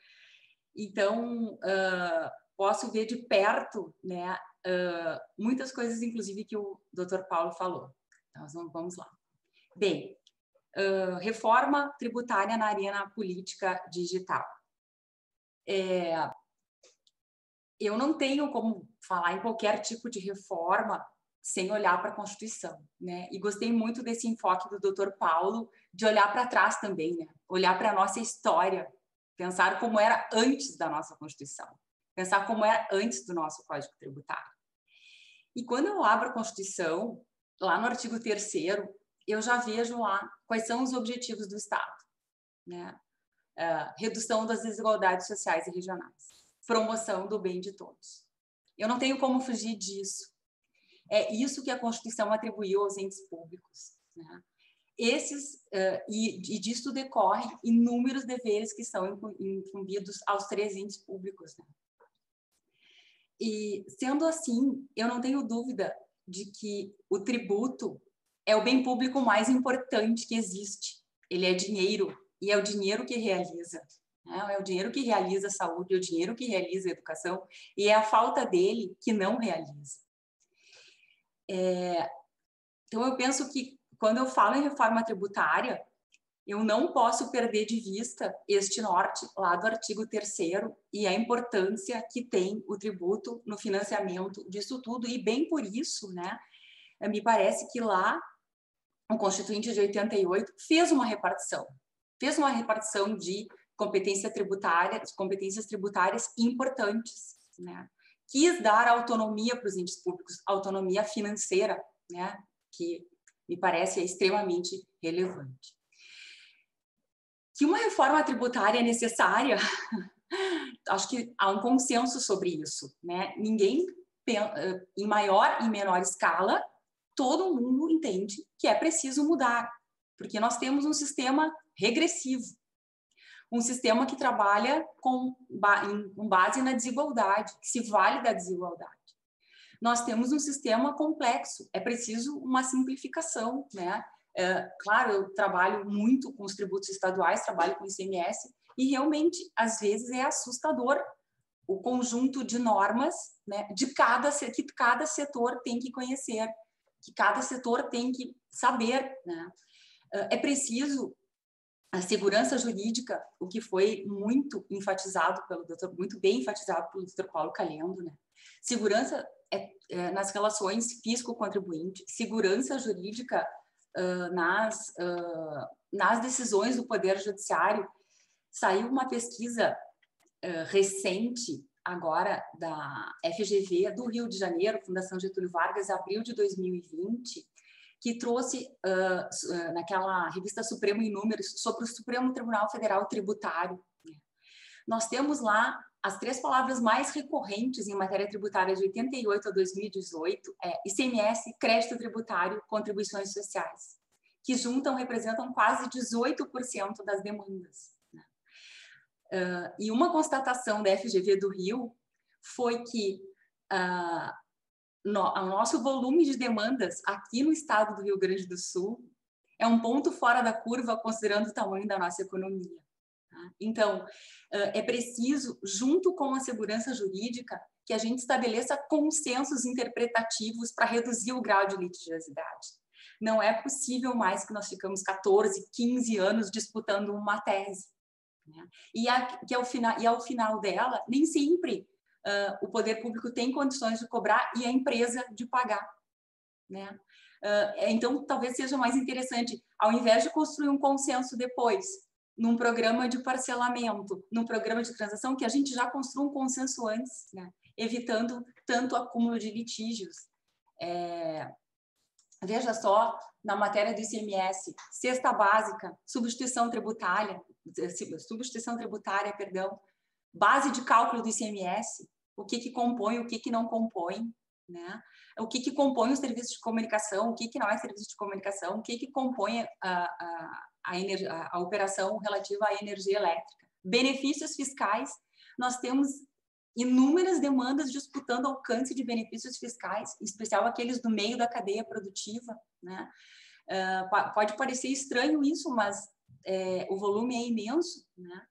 Então, posso ver de perto, né, muitas coisas, inclusive, que o Dr. Paulo falou. Então, vamos lá. Bem, reforma tributária na arena política digital. Eu não tenho como falar em qualquer tipo de reforma sem olhar para a Constituição, né? E gostei muito desse enfoque do Dr. Paulo, de olhar para trás também, né? Olhar para a nossa história, pensar como era antes da nossa Constituição, pensar como era antes do nosso Código Tributário. E quando eu abro a Constituição, lá no artigo 3º, eu já vejo lá quais são os objetivos do Estado, né? Redução das desigualdades sociais e regionais, promoção do bem de todos. Eu não tenho como fugir disso. É isso que a Constituição atribuiu aos entes públicos, né? E disso decorrem inúmeros deveres que são incumbidos aos 3 entes públicos, né? E, sendo assim, eu não tenho dúvida de que o tributo é o bem público mais importante que existe. Ele é dinheiro, e é o dinheiro que realiza, né? É o dinheiro que realiza a saúde, é o dinheiro que realiza a educação, e é a falta dele que não realiza. Então, eu penso que, quando eu falo em reforma tributária, eu não posso perder de vista este norte lá do artigo 3º e a importância que tem o tributo no financiamento disso tudo, e bem por isso, né, me parece que lá o Constituinte de 88 fez uma repartição de competências tributárias importantes, né? Quis dar autonomia para os entes públicos, autonomia financeira, né, que me parece extremamente relevante. Que uma reforma tributária é necessária, acho que há um consenso sobre isso, né? Ninguém, em maior e menor escala, todo mundo entende que é preciso mudar, porque nós temos um sistema regressivo, um sistema que trabalha com base na desigualdade, que se vale da desigualdade. Nós temos um sistema complexo, é preciso uma simplificação, né? Claro, eu trabalho muito com os tributos estaduais, trabalho com o ICMS, e realmente, às vezes, é assustador o conjunto de normas, né, que cada setor tem que conhecer, que cada setor tem que saber, né? É preciso a segurança jurídica, o que foi muito enfatizado muito bem enfatizado pelo Dr. Paulo Caliendo, né? Segurança nas relações fisco-contribuinte, segurança jurídica nas decisões do Poder Judiciário. Saiu uma pesquisa recente, agora, da FGV do Rio de Janeiro, Fundação Getúlio Vargas, abril de 2020, que trouxe, naquela revista Supremo em Números, sobre o Supremo Tribunal Federal Tributário. Nós temos lá as 3 palavras mais recorrentes em matéria tributária de 88 a 2018, ICMS, crédito tributário, contribuições sociais, que representam quase 18% das demandas. E uma constatação da FGV do Rio foi que o nosso volume de demandas aqui no estado do Rio Grande do Sul é um ponto fora da curva, considerando o tamanho da nossa economia. Tá? Então, é preciso, junto com a segurança jurídica, que a gente estabeleça consensos interpretativos para reduzir o grau de litigiosidade. Não é possível mais que nós ficamos 14, 15 anos disputando uma tese. Né? E ao final dela, nem sempre o poder público tem condições de cobrar e a empresa de pagar. Né? Então, talvez seja mais interessante, ao invés de construir um consenso depois, num programa de parcelamento, num programa de transação, que a gente já construa um consenso antes, né? Evitando tanto acúmulo de litígios. Veja só, na matéria do ICMS, cesta básica, substituição tributária, base de cálculo do ICMS, o que compõe, o que não compõe, né? O que compõe o serviço de comunicação, o que não é serviço de comunicação, o que compõe a operação relativa à energia elétrica. Benefícios fiscais, nós temos inúmeras demandas disputando alcance de benefícios fiscais, em especial aqueles do meio da cadeia produtiva. Né? Pode parecer estranho isso, mas o volume é imenso. Né?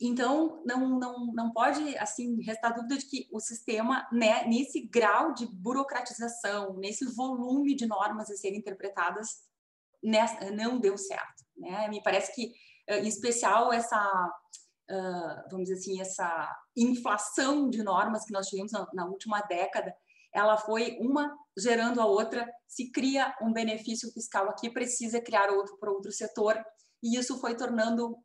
Então, não pode assim, restar dúvida de que o sistema, né, nesse grau de burocratização, nesse volume de normas a serem interpretadas, não deu certo. Né? Me parece que, em especial, vamos dizer assim, essa inflação de normas que nós tivemos na última década, ela foi uma gerando a outra, se cria um benefício fiscal aqui, precisa criar outro para outro setor, e isso foi tornando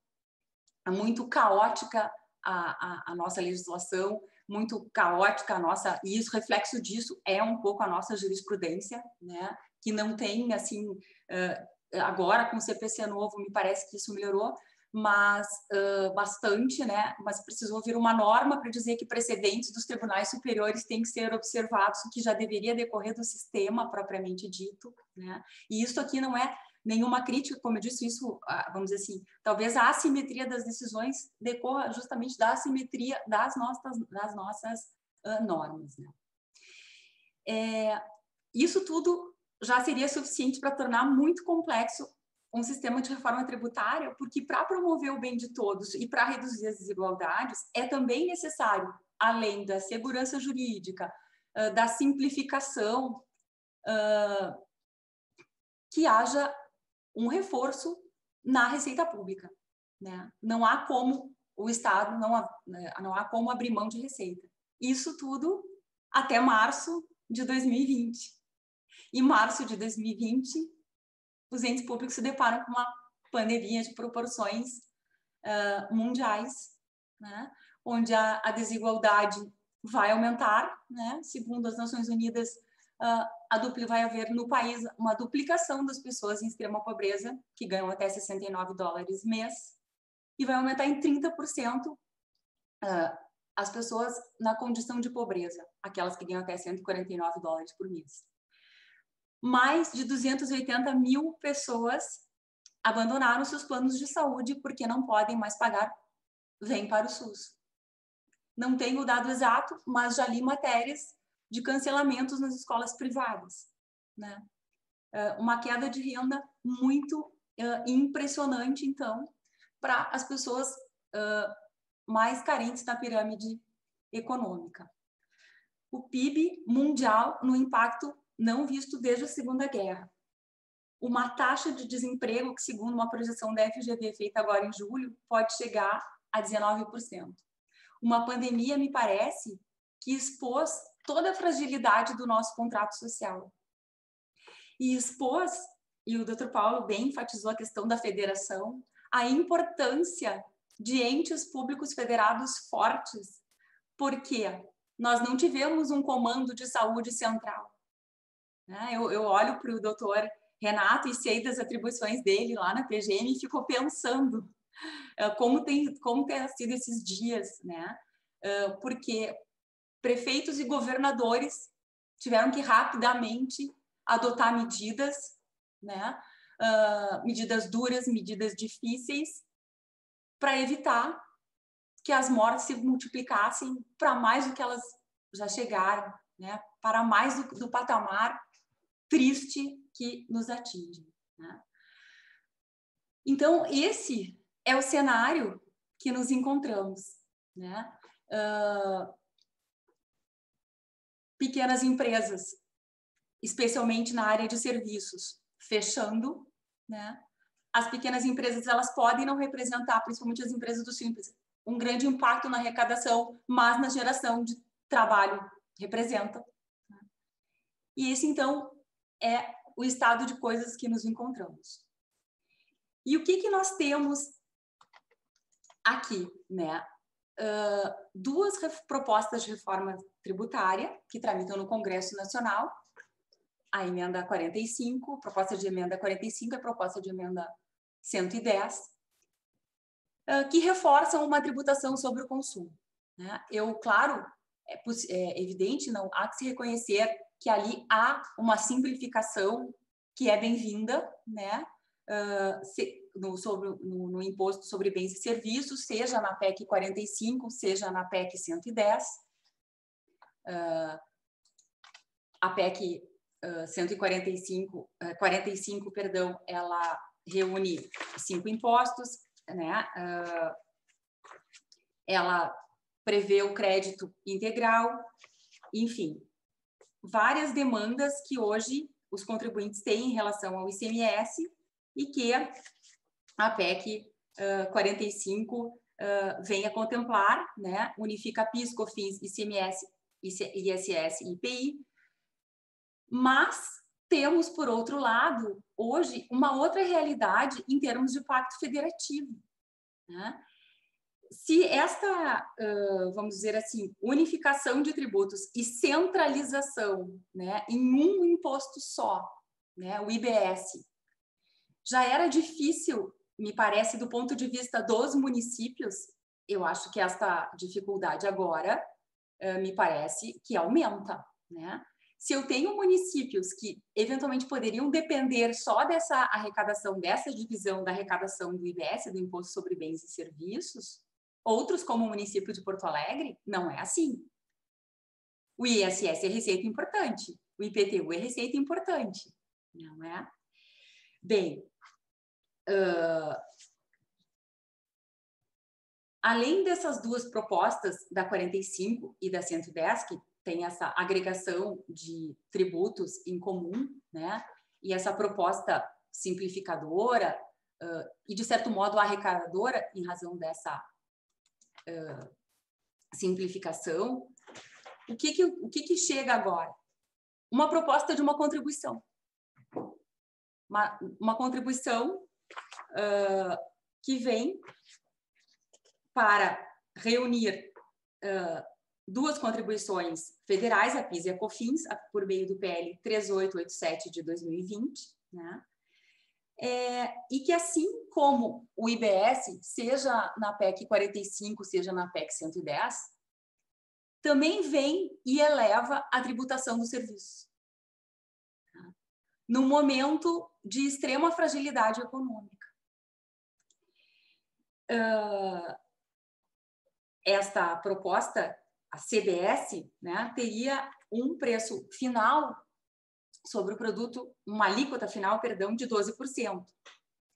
muito caótica a nossa legislação, muito caótica a nossa, e isso, reflexo disso é um pouco a nossa jurisprudência, né? Que não tem, assim, agora com o CPC novo, me parece que isso melhorou, mas bastante, né? Mas precisou vir uma norma para dizer que precedentes dos tribunais superiores têm que ser observados, que já deveria decorrer do sistema propriamente dito, né? E isso aqui não é nenhuma crítica, como eu disse, isso, vamos dizer assim, talvez a assimetria das decisões decorra justamente da assimetria das nossas normas. Né? Isso tudo já seria suficiente para tornar muito complexo um sistema de reforma tributária, porque para promover o bem de todos e para reduzir as desigualdades, é também necessário, além da segurança jurídica, da simplificação, que haja um reforço na receita pública. Né? Não há como o Estado, não há como abrir mão de receita. Isso tudo até março de 2020. Em março de 2020, os entes públicos se deparam com uma pandemia de proporções mundiais, né? Onde a desigualdade vai aumentar, né? Segundo as Nações Unidas, vai haver no país uma duplicação das pessoas em extrema pobreza, que ganham até $69 mês, e vai aumentar em 30% as pessoas na condição de pobreza, aquelas que ganham até $149 por mês. Mais de 280 mil pessoas abandonaram seus planos de saúde porque não podem mais pagar, vêm para o SUS. Não tenho o dado exato, mas já li matérias de cancelamentos nas escolas privadas. Né? Uma queda de renda muito impressionante, então, para as pessoas mais carentes da pirâmide econômica. O PIB mundial no impacto não visto desde a Segunda Guerra. Uma taxa de desemprego que, segundo uma projeção da FGV feita agora em julho, pode chegar a 19%. Uma pandemia, me parece, que expôs toda a fragilidade do nosso contrato social. E expôs, e o Dr. Paulo bem enfatizou a questão da federação, a importância de entes públicos federados fortes, porque nós não tivemos um comando de saúde central. Eu olho para o doutor Renato e sei das atribuições dele lá na PGM e fico pensando como tem sido esses dias, né? Porque prefeitos e governadores tiveram que rapidamente adotar medidas, né? Medidas duras, medidas difíceis, para evitar que as mortes se multiplicassem para mais do que elas já chegaram, né? Para mais do patamar triste que nos atinge, né? Então, esse é o cenário que nos encontramos, né? Pequenas empresas, especialmente na área de serviços, fechando, né? As pequenas empresas, elas podem não representar, principalmente as empresas do Simples, um grande impacto na arrecadação, mas na geração de trabalho representa. E esse, então, é o estado de coisas que nos encontramos. E o que nós temos aqui, né? Duas propostas de reforma tributária que tramitam no Congresso Nacional, a emenda 45, proposta de emenda 45 e a proposta de emenda 110, que reforçam uma tributação sobre o consumo, né? Claro, é evidente, não há que se reconhecer que ali há uma simplificação que é bem-vinda, né? No imposto sobre bens e serviços, seja na PEC 45, seja na PEC 110. A PEC 145, perdão, ela reúne 5 impostos, né? Ela prevê o crédito integral, enfim, várias demandas que hoje os contribuintes têm em relação ao ICMS e que a PEC 45 vem a contemplar, né? Unifica PIS, COFINS, ICMS, ISS e IPI. Mas temos, por outro lado, hoje, uma outra realidade em termos de pacto federativo, né? Se esta, vamos dizer assim, unificação de tributos e centralização, né, em um imposto só, né, o IBS, já era difícil, me parece, do ponto de vista dos municípios, eu acho que esta dificuldade agora, me parece que aumenta, né? Se eu tenho municípios que eventualmente poderiam depender só dessa arrecadação, dessa divisão da arrecadação do IBS, do Imposto sobre Bens e Serviços, outros, como o município de Porto Alegre, não é assim. O ISS é receita importante, o IPTU é receita importante, não é? Bem, além dessas duas propostas, da 45 e da 110, que tem essa agregação de tributos em comum, né? E essa proposta simplificadora e, de certo modo, arrecadadora, em razão dessa simplificação, o que chega agora? Uma proposta de uma contribuição. Uma contribuição que vem para reunir duas contribuições federais, a PIS e a COFINS, por meio do PL 3887 de 2020, né? E que, assim como o IBS, seja na PEC 45, seja na PEC 110, também vem e eleva a tributação dos serviços, tá? No momento de extrema fragilidade econômica. Esta proposta, a CBS, né, teria um preço final sobre o produto, uma alíquota final, perdão, de 12%.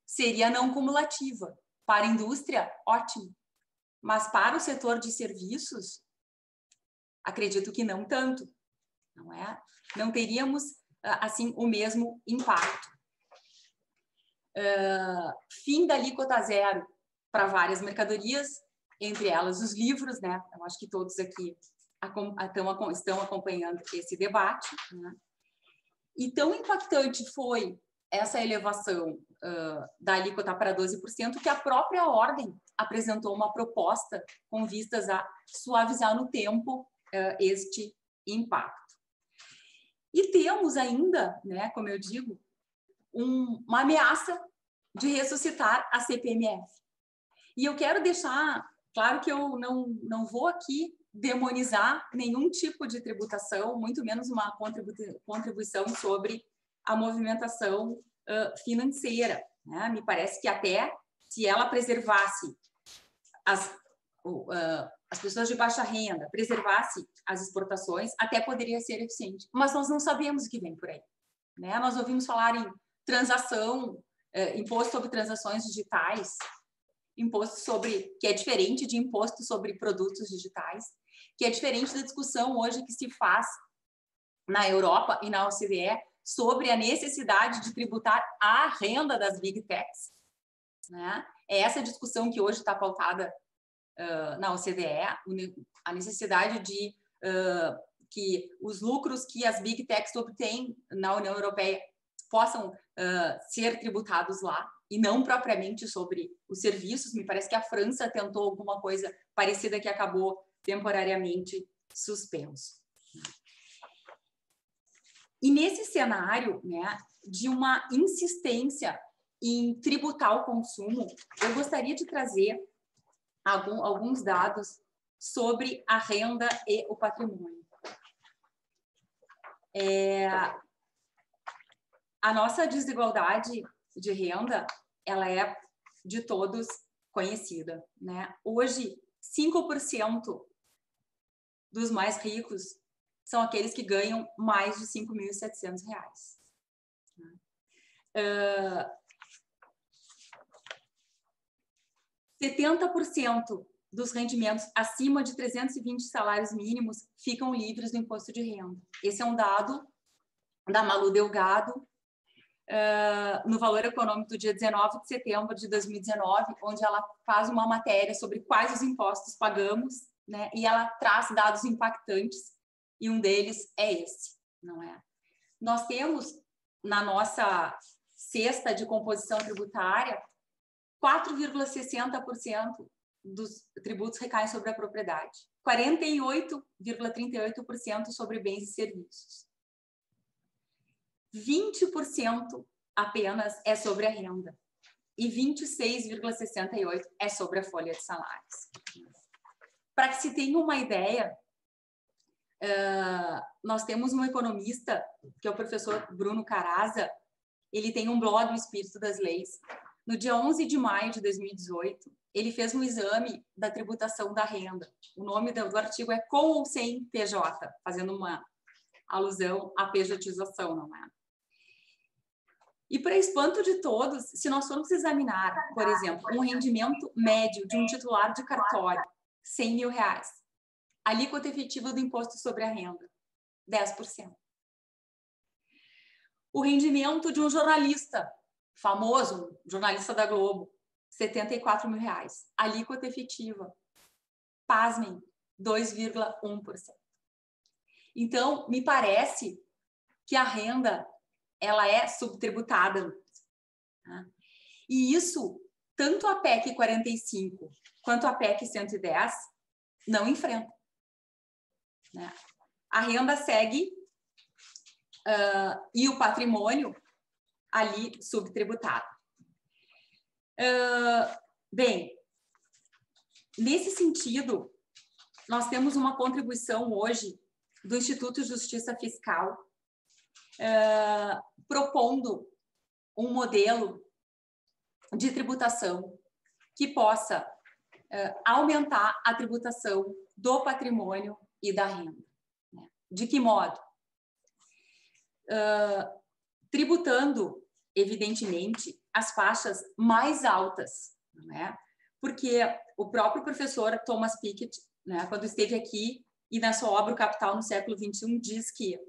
Seria não cumulativa. Para a indústria, ótimo. Mas para o setor de serviços, acredito que não tanto, não é? Não teríamos, assim, o mesmo impacto. Fim da alíquota zero para várias mercadorias, entre elas os livros, né? Eu acho que todos aqui estão acompanhando esse debate, né? E tão impactante foi essa elevação da alíquota para 12% que a própria ordem apresentou uma proposta com vistas a suavizar no tempo este impacto. E temos ainda, né, como eu digo, uma ameaça de ressuscitar a CPMF. E eu quero deixar claro que eu não vou aqui demonizar nenhum tipo de tributação, muito menos uma contribuição sobre a movimentação financeira, né? Me parece que até se ela preservasse as pessoas de baixa renda, preservasse as exportações, até poderia ser eficiente. Mas nós não sabemos o que vem por aí, né? Nós ouvimos falar em transação, imposto sobre transações digitais, imposto sobre, que é diferente de imposto sobre produtos digitais, que é diferente da discussão hoje que se faz na Europa e na OCDE sobre a necessidade de tributar a renda das Big Techs, né? É essa discussão que hoje está pautada na OCDE, a necessidade de que os lucros que as Big Techs obtêm na União Europeia possam ser tributados lá, e não propriamente sobre os serviços. Me parece que a França tentou alguma coisa parecida que acabou temporariamente suspenso. E nesse cenário, né, de uma insistência em tributar o consumo, eu gostaria de trazer alguns dados sobre a renda e o patrimônio. A nossa desigualdade de renda, ela é de todos conhecida, né? Hoje, 5% dos mais ricos são aqueles que ganham mais de R$ 5.700. 70% dos rendimentos acima de 320 salários mínimos ficam livres do imposto de renda. Esse é um dado da Malu Delgado, no Valor Econômico do dia 19 de setembro de 2019, onde ela faz uma matéria sobre quais os impostos pagamos, né? E ela traz dados impactantes, e um deles é esse, não é? Nós temos, na nossa cesta de composição tributária, 4,60% dos tributos recaem sobre a propriedade, 48,38% sobre bens e serviços. 20% apenas é sobre a renda e 26,68% é sobre a folha de salários. Para que se tenha uma ideia, nós temos um economista, que é o professor Bruno Caraza. Ele tem um blog, O Espírito das Leis. No dia 11 de maio de 2018, ele fez um exame da tributação da renda. O nome do artigo é Com ou Sem PJ, fazendo uma alusão à pejotização, não é? E, para espanto de todos, se nós formos examinar, por exemplo, um rendimento médio de um titular de cartório, R$100.000, alíquota efetiva do imposto sobre a renda, 10%. O rendimento de um jornalista famoso, jornalista da Globo, R$74.000, alíquota efetiva, pasmem, 2,1%. Então, me parece que a renda ela é subtributada. Tá? E isso, tanto a PEC 45 quanto a PEC 110 não enfrentam. Né? A renda segue e o patrimônio ali subtributado. Bem, nesse sentido, nós temos uma contribuição hoje do Instituto de Justiça Fiscal propondo um modelo de tributação que possa aumentar a tributação do patrimônio e da renda. Né? De que modo? Tributando, evidentemente, as faixas mais altas, não é? Porque o próprio professor Thomas Piketty, né, quando esteve aqui e na sua obra O Capital no século XXI, diz que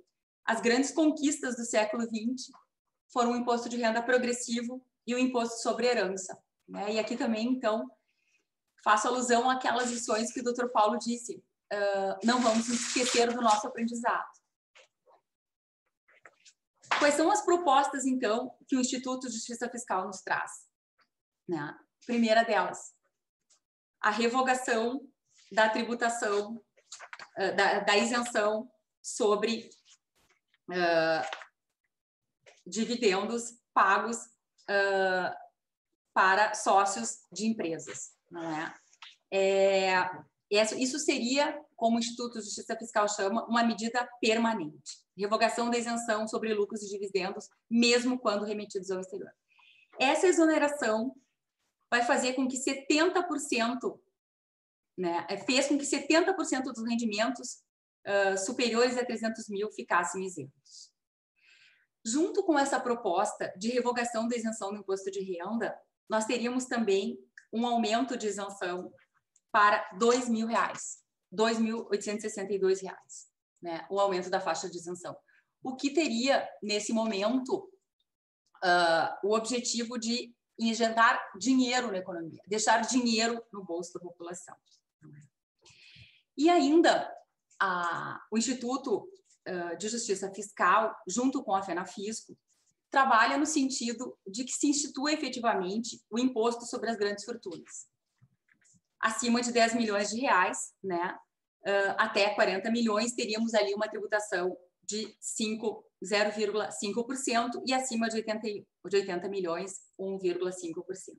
as grandes conquistas do século XX foram o imposto de renda progressivo e o imposto sobre herança. Né? E aqui também, então, faço alusão àquelas lições que o Dr. Paulo disse, não vamos nos esquecer do nosso aprendizado. Quais são as propostas, então, que o Instituto de Justiça Fiscal nos traz? Né? Primeira delas, a revogação da tributação, da isenção sobre dividendos pagos para sócios de empresas. Não é? Isso seria, como o Instituto de Justiça Fiscal chama, uma medida permanente. Revogação da isenção sobre lucros e dividendos, mesmo quando remetidos ao exterior. Essa exoneração vai fazer com que 70% né, fez com que 70% dos rendimentos superiores a 300 mil ficassem isentos. Junto com essa proposta de revogação da isenção do imposto de renda, nós teríamos também um aumento de isenção para R$ 2.000, R$ 2.862, né, o aumento da faixa de isenção. O que teria, nesse momento, o objetivo de injetar dinheiro na economia, deixar dinheiro no bolso da população. E ainda, o Instituto de Justiça Fiscal, junto com a FENAFISCO, trabalha no sentido de que se institua efetivamente o imposto sobre as grandes fortunas. Acima de 10 milhões de reais, né, até 40 milhões, teríamos ali uma tributação de 0,5% e acima de 80 milhões, 1,5%.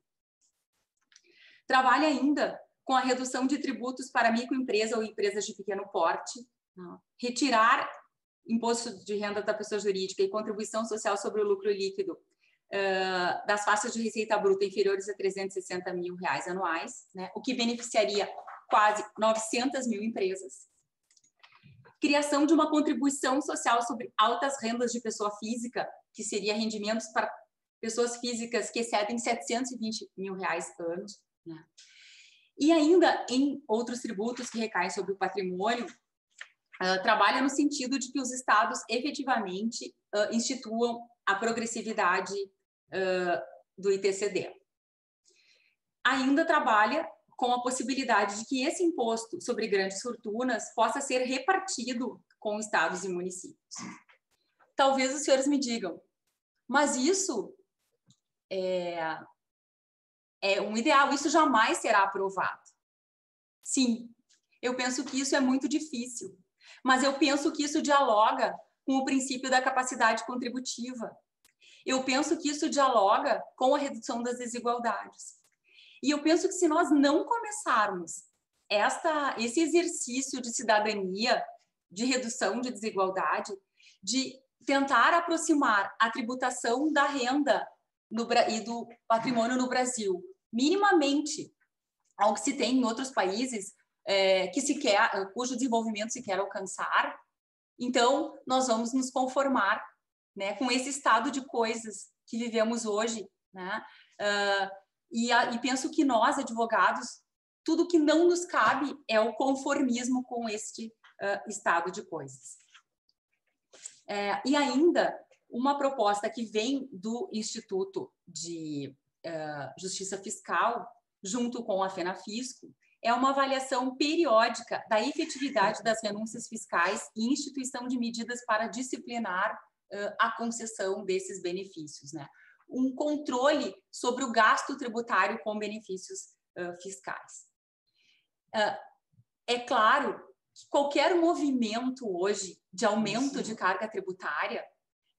Trabalha ainda com a redução de tributos para microempresa ou empresas de pequeno porte, retirar imposto de renda da pessoa jurídica e contribuição social sobre o lucro líquido das faixas de receita bruta inferiores a 360 mil reais anuais, né, o que beneficiaria quase 900 mil empresas. Criação de uma contribuição social sobre altas rendas de pessoa física, que seria rendimentos para pessoas físicas que excedem 720 mil reais anos, né? E ainda em outros tributos que recaem sobre o patrimônio, trabalha no sentido de que os estados efetivamente instituam a progressividade do ITCD. Ainda trabalha com a possibilidade de que esse imposto sobre grandes fortunas possa ser repartido com estados e municípios. Talvez os senhores me digam, mas isso é um ideal, isso jamais será aprovado. Sim, eu penso que isso é muito difícil, mas eu penso que isso dialoga com o princípio da capacidade contributiva. Eu penso que isso dialoga com a redução das desigualdades. E eu penso que se nós não começarmos esse exercício de cidadania, de redução de desigualdade, de tentar aproximar a tributação da renda e do patrimônio no Brasil, minimamente ao que se tem em outros países cujo desenvolvimento se quer alcançar, então nós vamos nos conformar, né, com esse estado de coisas que vivemos hoje, né? E penso que nós, advogados, tudo que não nos cabe é o conformismo com este estado de coisas. E ainda, uma proposta que vem do Instituto de Justiça Fiscal, junto com a FENAFISCO, é uma avaliação periódica da efetividade das renúncias fiscais e instituição de medidas para disciplinar a concessão desses benefícios, né? Um controle sobre o gasto tributário com benefícios fiscais. É claro que qualquer movimento hoje de aumento de carga tributária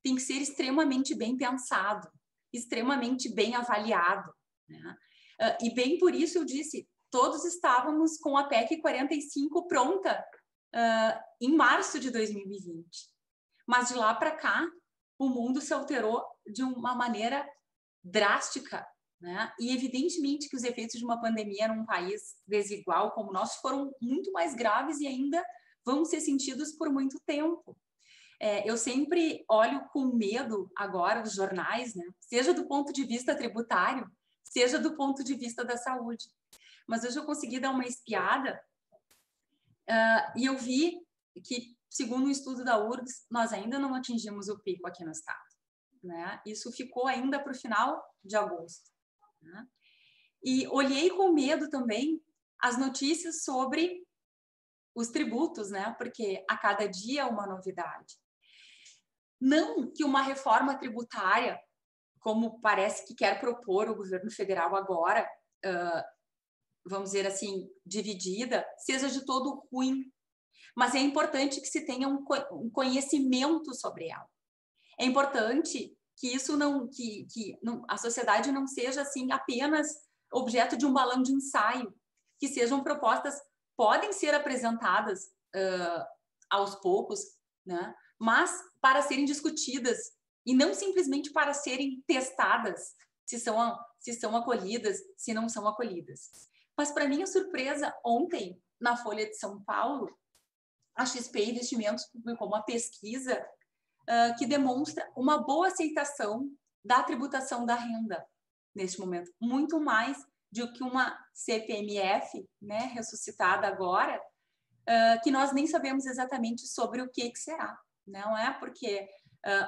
tem que ser extremamente bem pensado, extremamente bem avaliado, né? E bem por isso eu disse, todos estávamos com a PEC 45 pronta em março de 2020. Mas de lá para cá, o mundo se alterou de uma maneira drástica, né? E evidentemente que os efeitos de uma pandemia num país desigual como o nosso foram muito mais graves e ainda vão ser sentidos por muito tempo. Eu sempre olho com medo agora os jornais, né? Seja do ponto de vista tributário, seja do ponto de vista da saúde. Mas hoje eu consegui dar uma espiada e eu vi que, segundo um estudo da URGS, nós ainda não atingimos o pico aqui no estado, né? Isso ficou ainda para o final de agosto, né? E olhei com medo também as notícias sobre os tributos, né? Porque a cada dia é uma novidade. Não que uma reforma tributária, como parece que quer propor o governo federal agora, vamos dizer assim, dividida, seja de todo ruim. Mas é importante que se tenha um conhecimento sobre ela. É importante que isso a sociedade não seja assim apenas objeto de um balão de ensaio, que sejam propostas, podem ser apresentadas aos poucos, né? Mas para serem discutidas e não simplesmente para serem testadas se são acolhidas, se não são acolhidas. Mas, para minha surpresa, ontem, na Folha de São Paulo, a XP Investimentos publicou uma pesquisa que demonstra uma boa aceitação da tributação da renda neste momento, muito mais do que uma CPMF, né, ressuscitada agora, que nós nem sabemos exatamente sobre o que será. Não é porque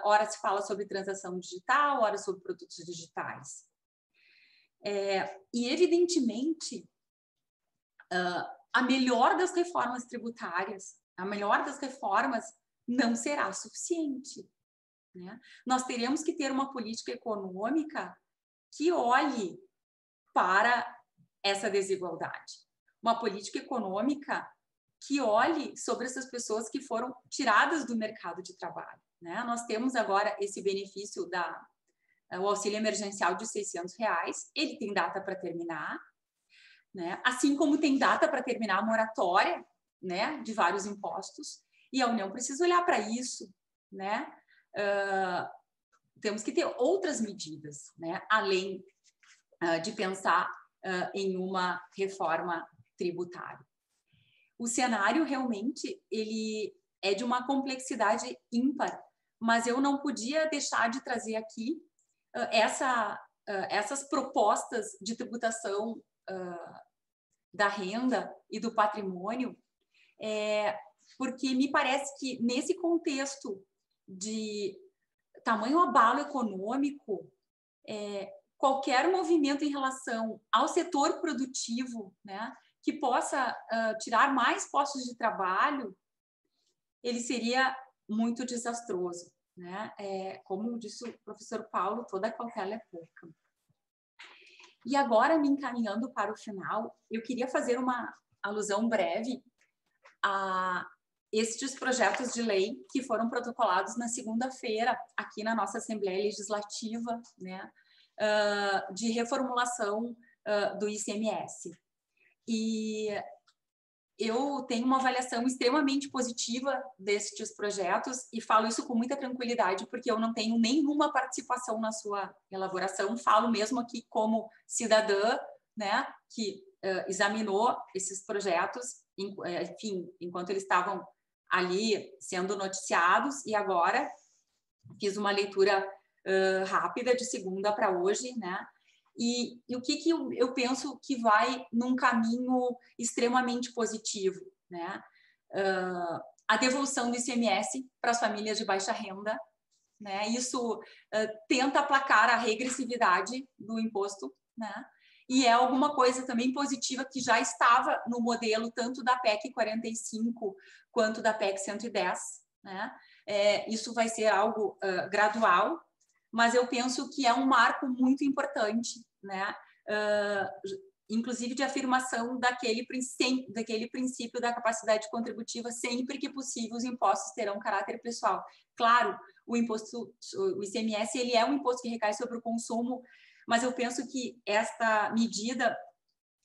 ora se fala sobre transação digital, ora sobre produtos digitais. E, evidentemente, a melhor das reformas tributárias, a melhor das reformas não será suficiente, né? Nós teremos que ter uma política econômica que olhe para essa desigualdade. Uma política econômica que olhe sobre essas pessoas que foram tiradas do mercado de trabalho, né? Nós temos agora esse benefício o auxílio emergencial de R$600, ele tem data para terminar, né? Assim como tem data para terminar a moratória, né, de vários impostos, e a União precisa olhar para isso, né? Temos que ter outras medidas, né, além de pensar em uma reforma tributária. O cenário realmente ele é de uma complexidade ímpar, mas eu não podia deixar de trazer aqui essas propostas de tributação da renda e do patrimônio, porque me parece que nesse contexto de tamanho abalo econômico, qualquer movimento em relação ao setor produtivo, né, que possa tirar mais postos de trabalho, ele seria muito desastroso, né? Como disse o professor Paulo, toda cautela é pouca. E agora, me encaminhando para o final, eu queria fazer uma alusão breve a estes projetos de lei que foram protocolados na segunda-feira aqui na nossa Assembleia Legislativa, né, de reformulação do ICMS. E eu tenho uma avaliação extremamente positiva destes projetos e falo isso com muita tranquilidade, porque eu não tenho nenhuma participação na sua elaboração, falo mesmo aqui como cidadã, né, que examinou esses projetos, enfim, enquanto eles estavam ali sendo noticiados, e agora fiz uma leitura rápida de segunda para hoje, né? E o que eu penso que vai num caminho extremamente positivo, né? A devolução do ICMS para as famílias de baixa renda, né? Isso tenta aplacar a regressividade do imposto, né? E é alguma coisa também positiva que já estava no modelo tanto da PEC 45 quanto da PEC 110, né? Isso vai ser algo gradual, mas eu penso que é um marco muito importante, né? Inclusive de afirmação daquele princípio da capacidade contributiva, sempre que possível os impostos terão caráter pessoal. Claro, o ICMS, ele é um imposto que recai sobre o consumo, mas eu penso que esta medida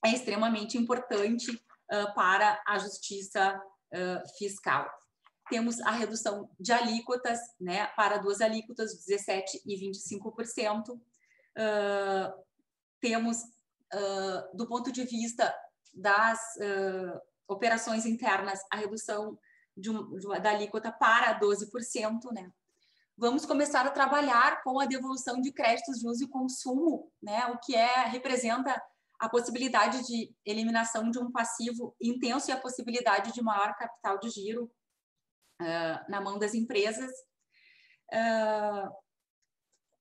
é extremamente importante para a justiça fiscal. Temos a redução de alíquotas, né, para duas alíquotas, 17% e 25%. Temos, do ponto de vista das operações internas, a redução da alíquota para 12%, né? Vamos começar a trabalhar com a devolução de créditos de uso e consumo, né, o que representa a possibilidade de eliminação de um passivo intenso e a possibilidade de maior capital de giro na mão das empresas.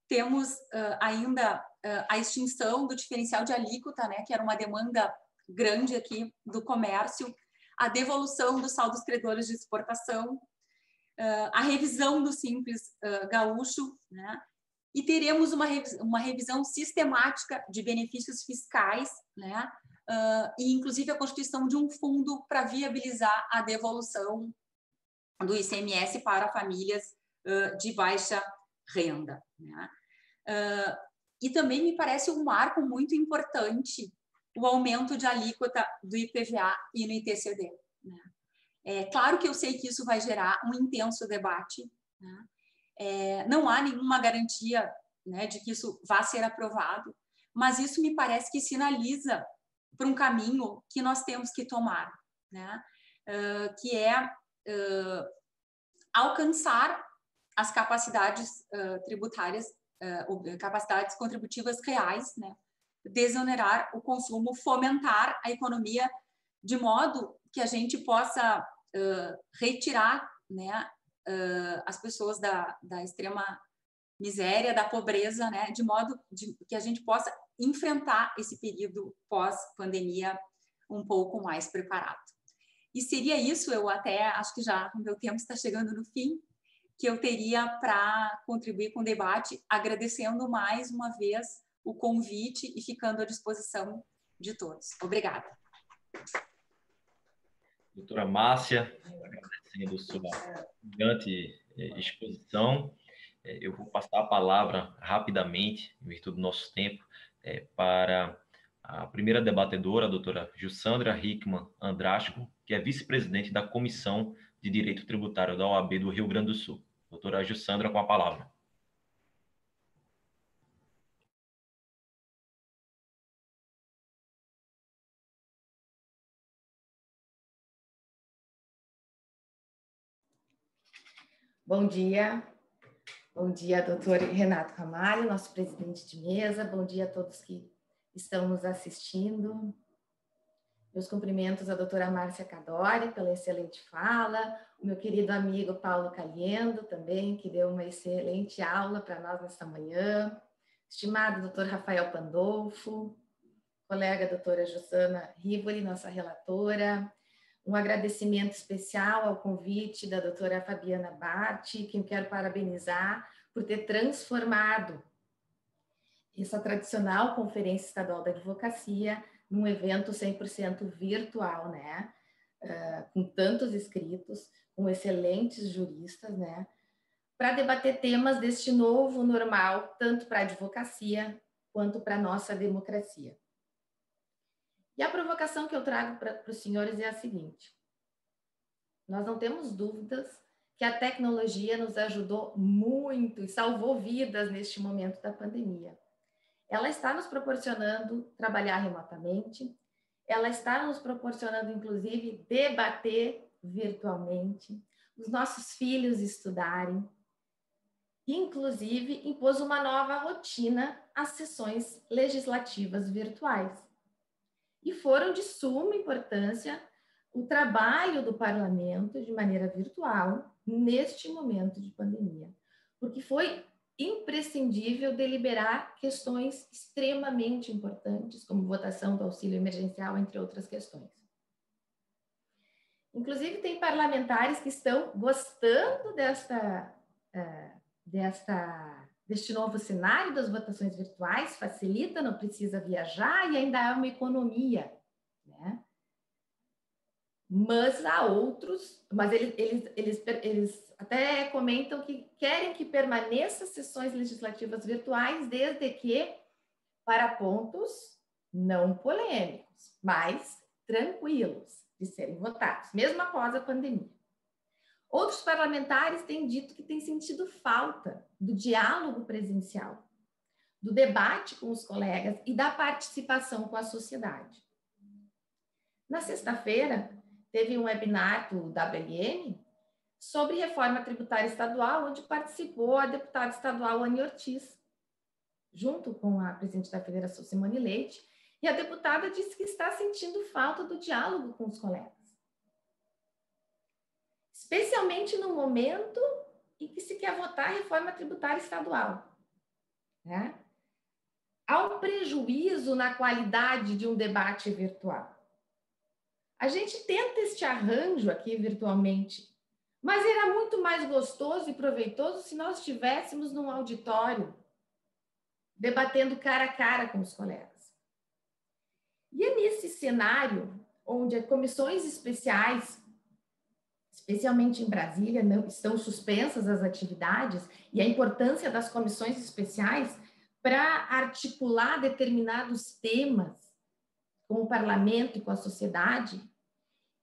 Temos ainda a extinção do diferencial de alíquota, né, que era uma demanda grande aqui do comércio, a devolução dos saldos credores de exportação, a revisão do Simples Gaúcho, né, e teremos uma revisão sistemática de benefícios fiscais, né, e inclusive a constituição de um fundo para viabilizar a devolução do ICMS para famílias de baixa renda, né? E também me parece um marco muito importante o aumento de alíquota do IPVA e no ITCD, né? Claro que eu sei que isso vai gerar um intenso debate, né? Não há nenhuma garantia, né, de que isso vá ser aprovado, mas isso me parece que sinaliza para um caminho que nós temos que tomar, né? Que é alcançar as capacidades tributárias, capacidades contributivas reais, né? Desonerar o consumo, fomentar a economia de modo que a gente possa retirar, né, as pessoas da extrema miséria, da pobreza, né, de modo que a gente possa enfrentar esse período pós-pandemia um pouco mais preparado. E seria isso, eu até acho que já o meu tempo está chegando no fim, que eu teria para contribuir com o debate, agradecendo mais uma vez o convite e ficando à disposição de todos. Obrigada. Doutora Márcia, agradecendo sua brilhante exposição. Eu vou passar a palavra rapidamente, em virtude do nosso tempo, para a primeira debatedora, a doutora Jussandra Hickman Andrasco, que é vice-presidente da Comissão de Direito Tributário da OAB do Rio Grande do Sul. Doutora Jussandra, com a palavra. Bom dia, doutor Renato Ramalho, nosso presidente de mesa, bom dia a todos que estão nos assistindo. Meus cumprimentos à doutora Márcia Cadori pela excelente fala, o meu querido amigo Paulo Caliendo também, que deu uma excelente aula para nós nesta manhã, estimado doutor Rafael Pandolfo, colega doutora Jussana Rivoli, nossa relatora, um agradecimento especial ao convite da doutora Fabiana Barti, que eu quero parabenizar por ter transformado essa tradicional Conferência Estadual da Advocacia num evento 100% virtual, né? Com tantos inscritos, com excelentes juristas, né? Para debater temas deste novo normal, tanto para a advocacia quanto para a nossa democracia. E a provocação que eu trago para os senhores é a seguinte: nós não temos dúvidas que a tecnologia nos ajudou muito e salvou vidas neste momento da pandemia. Ela está nos proporcionando trabalhar remotamente, ela está nos proporcionando, inclusive, debater virtualmente, os nossos filhos estudarem, inclusive impôs uma nova rotina às sessões legislativas virtuais. E foram de suma importância o trabalho do parlamento de maneira virtual neste momento de pandemia, porque foi imprescindível deliberar questões extremamente importantes, como votação do auxílio emergencial, entre outras questões. Inclusive, tem parlamentares que estão gostando deste novo cenário das votações virtuais, facilita, não precisa viajar e ainda há uma economia, né? Mas há outros, mas eles até comentam que querem que permaneçam sessões legislativas virtuais, desde que para pontos não polêmicos, mas tranquilos de serem votados, mesmo após a pandemia. Outros parlamentares têm dito que têm sentido falta do diálogo presencial, do debate com os colegas e da participação com a sociedade. Na sexta-feira, teve um webinar do WLN sobre reforma tributária estadual, onde participou a deputada estadual Anny Ortiz, junto com a presidente da Federação, Simone Leite, e a deputada disse que está sentindo falta do diálogo com os colegas. Especialmente no momento em que se quer votar a reforma tributária estadual, né? Há um prejuízo na qualidade de um debate virtual. A gente tenta este arranjo aqui virtualmente, mas era muito mais gostoso e proveitoso se nós estivéssemos num auditório, debatendo cara a cara com os colegas. E é nesse cenário onde as comissões especiais, especialmente em Brasília, não estão suspensas as atividades, e a importância das comissões especiais para articular determinados temas com o parlamento e com a sociedade,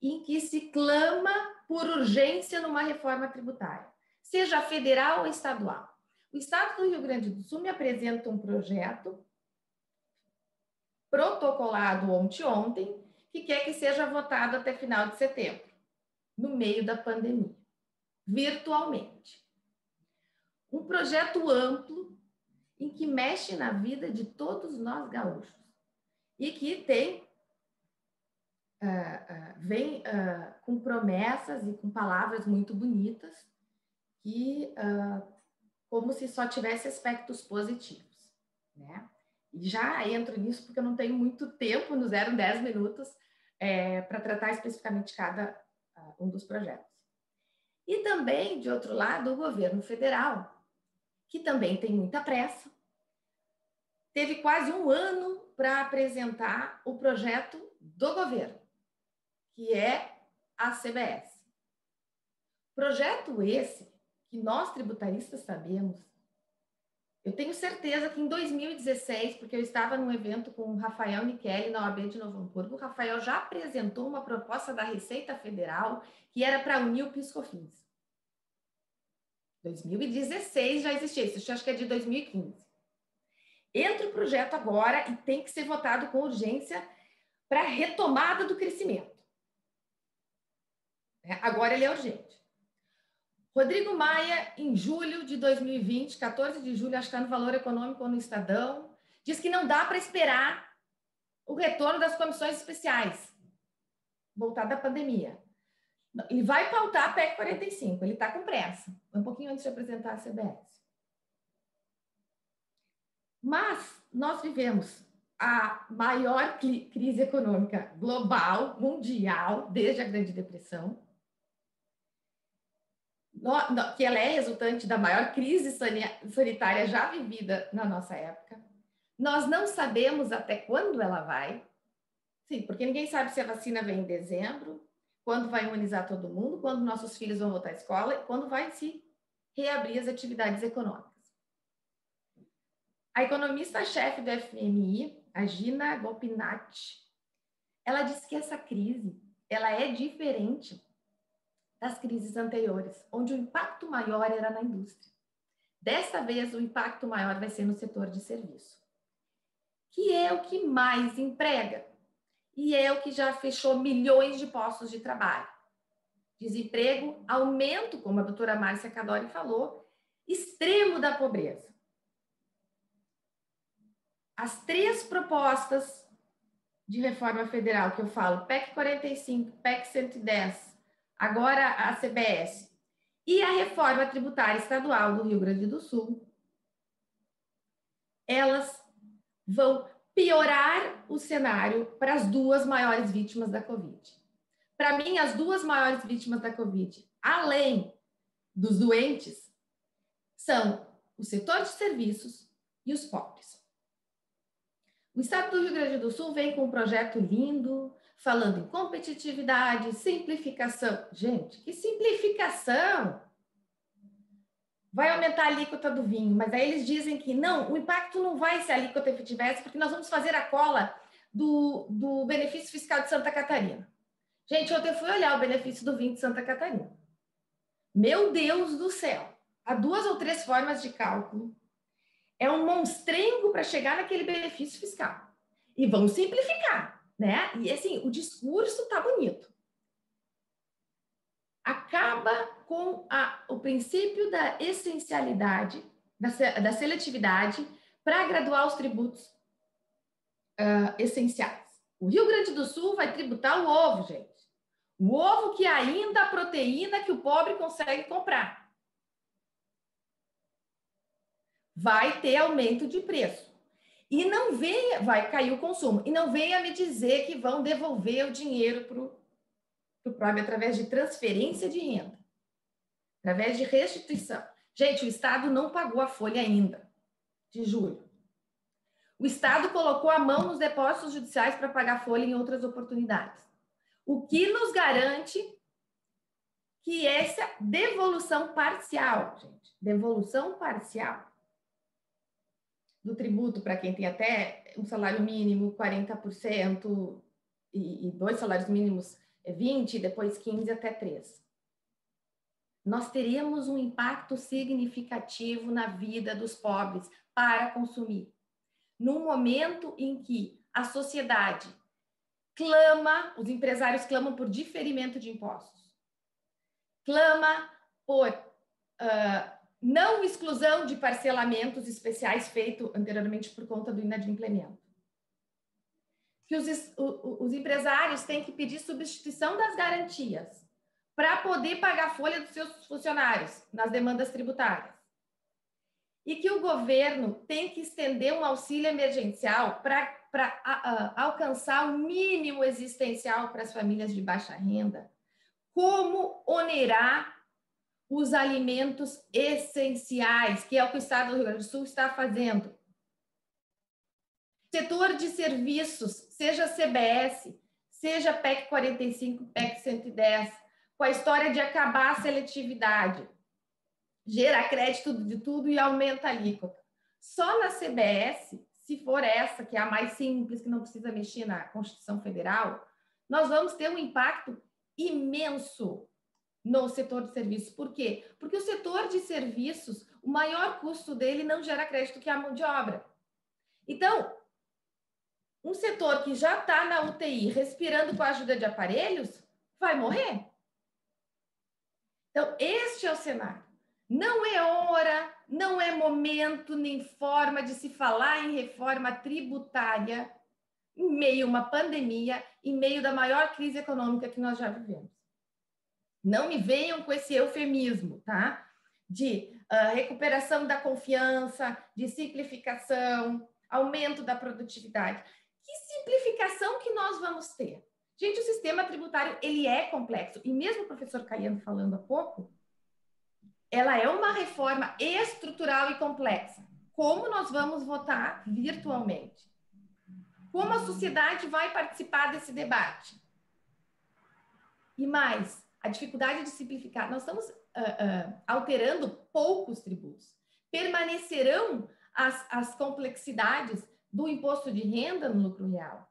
em que se clama por urgência numa reforma tributária, seja federal ou estadual. O Estado do Rio Grande do Sul me apresenta um projeto protocolado ontem, que quer que seja votado até final de setembro, no meio da pandemia, virtualmente. Um projeto amplo em que mexe na vida de todos nós gaúchos e que tem vem com promessas e com palavras muito bonitas que como se só tivesse aspectos positivos, né? E já entro nisso porque eu não tenho muito tempo, nos eram 10 minutos, para tratar especificamente cada um dos projetos. E também, de outro lado, o governo federal, que também tem muita pressa, teve quase um ano para apresentar o projeto do governo, que é a CBS. Projeto esse que nós tributaristas sabemos. Eu tenho certeza que em 2016, porque eu estava num evento com o Rafael Michele na OAB de Novo Hamburgo, o Rafael já apresentou uma proposta da Receita Federal que era para unir o PIS/COFINS. 2016 já existia isso, acho que é de 2015. Entra o projeto agora e tem que ser votado com urgência para a retomada do crescimento. Agora ele é urgente. Rodrigo Maia, em julho de 2020, 14 de julho, acho que está no Valor Econômico ou no Estadão, diz que não dá para esperar o retorno das comissões especiais, voltar da pandemia. Ele vai pautar a PEC 45, ele está com pressa, um pouquinho antes de apresentar a CBS. Mas nós vivemos a maior crise econômica global, mundial, desde a Grande Depressão, que ela é resultante da maior crise sanitária já vivida na nossa época. Nós não sabemos até quando ela vai. Sim, porque ninguém sabe se a vacina vem em dezembro, quando vai imunizar todo mundo, quando nossos filhos vão voltar à escola e quando vai se reabrir as atividades econômicas. A economista-chefe do FMI, a Gina Gopinath, ela disse que essa crise ela é diferente das crises anteriores, onde o impacto maior era na indústria. Dessa vez, o impacto maior vai ser no setor de serviço, que é o que mais emprega e é o que já fechou milhões de postos de trabalho. Desemprego, aumento, como a doutora Márcia Cadori falou, extremo da pobreza. As 3 propostas de reforma federal que eu falo, PEC 45, PEC 110, agora a CBS, e a reforma tributária estadual do Rio Grande do Sul, elas vão piorar o cenário para as 2 maiores vítimas da Covid. Para mim, as 2 maiores vítimas da Covid, além dos doentes, são o setor de serviços e os pobres. O Estado do Rio Grande do Sul vem com um projeto lindo, falando em competitividade, simplificação. Gente, que simplificação! Vai aumentar a alíquota do vinho, mas aí eles dizem que não, o impacto não vai ser a alíquota efetivada, porque nós vamos fazer a cola do benefício fiscal de Santa Catarina. Gente, ontem eu fui olhar o benefício do vinho de Santa Catarina. Meu Deus do céu! Há 2 ou 3 formas de cálculo. É um monstrengo para chegar naquele benefício fiscal. E vamos simplificar, né? E assim, o discurso tá bonito. Acaba com o princípio da essencialidade, da seletividade, para graduar os tributos essenciais. O Rio Grande do Sul vai tributar o ovo, gente. O ovo que ainda é a proteína que o pobre consegue comprar. Vai ter aumento de preço. E não venha, vai cair o consumo. E não venha me dizer que vão devolver o dinheiro para o pobre através de transferência de renda, através de restituição. Gente, o Estado não pagou a folha ainda, de julho. O Estado colocou a mão nos depósitos judiciais para pagar a folha em outras oportunidades. O que nos garante que essa devolução parcial, gente, devolução parcial do tributo para quem tem até um salário mínimo 40% e 2 salários mínimos 20%, depois 15% até 3%. Nós teríamos um impacto significativo na vida dos pobres para consumir. Num momento em que a sociedade clama, os empresários clamam por diferimento de impostos, clama por não exclusão de parcelamentos especiais feito anteriormente por conta do inadimplemento. Que os empresários têm que pedir substituição das garantias para poder pagar a folha dos seus funcionários nas demandas tributárias. E que o governo tem que estender um auxílio emergencial para alcançar o mínimo existencial para as famílias de baixa renda. Como onerar os alimentos essenciais, que é o que o Estado do Rio Grande do Sul está fazendo. Setor de serviços, seja CBS, seja PEC 45, PEC 110, com a história de acabar a seletividade, gera crédito de tudo e aumenta a alíquota. Só na CBS, se for essa, que é a mais simples, que não precisa mexer na Constituição Federal, nós vamos ter um impacto imenso no setor de serviços. Por quê? Porque o setor de serviços, o maior custo dele não gera crédito que a mão de obra. Então, um setor que já está na UTI, respirando com a ajuda de aparelhos, vai morrer. Então, este é o cenário. Não é hora, não é momento, nem forma de se falar em reforma tributária em meio a uma pandemia, em meio da maior crise econômica que nós já vivemos. Não me venham com esse eufemismo, tá? De recuperação da confiança, de simplificação, aumento da produtividade. Que simplificação que nós vamos ter? Gente, o sistema tributário, ele é complexo. E mesmo o professor Caiano falando há pouco, ela é uma reforma estrutural e complexa. Como nós vamos votar virtualmente? Como a sociedade vai participar desse debate? E mais, a dificuldade de simplificar. Nós estamos alterando poucos tributos. Permanecerão as complexidades do imposto de renda no lucro real,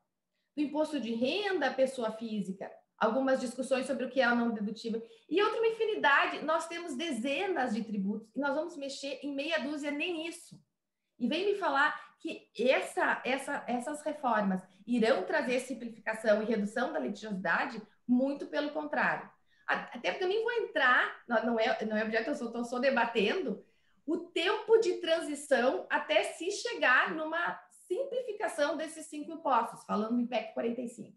do imposto de renda à pessoa física, algumas discussões sobre o que é ou não dedutível, e outra uma infinidade. Nós temos dezenas de tributos e nós vamos mexer em meia dúzia nem isso. E vem me falar que essas reformas irão trazer simplificação e redução da litigiosidade? Muito pelo contrário. Até porque eu nem vou entrar, não é objeto, eu estou só debatendo o tempo de transição até se chegar numa simplificação desses 5 impostos, falando em PEC 45,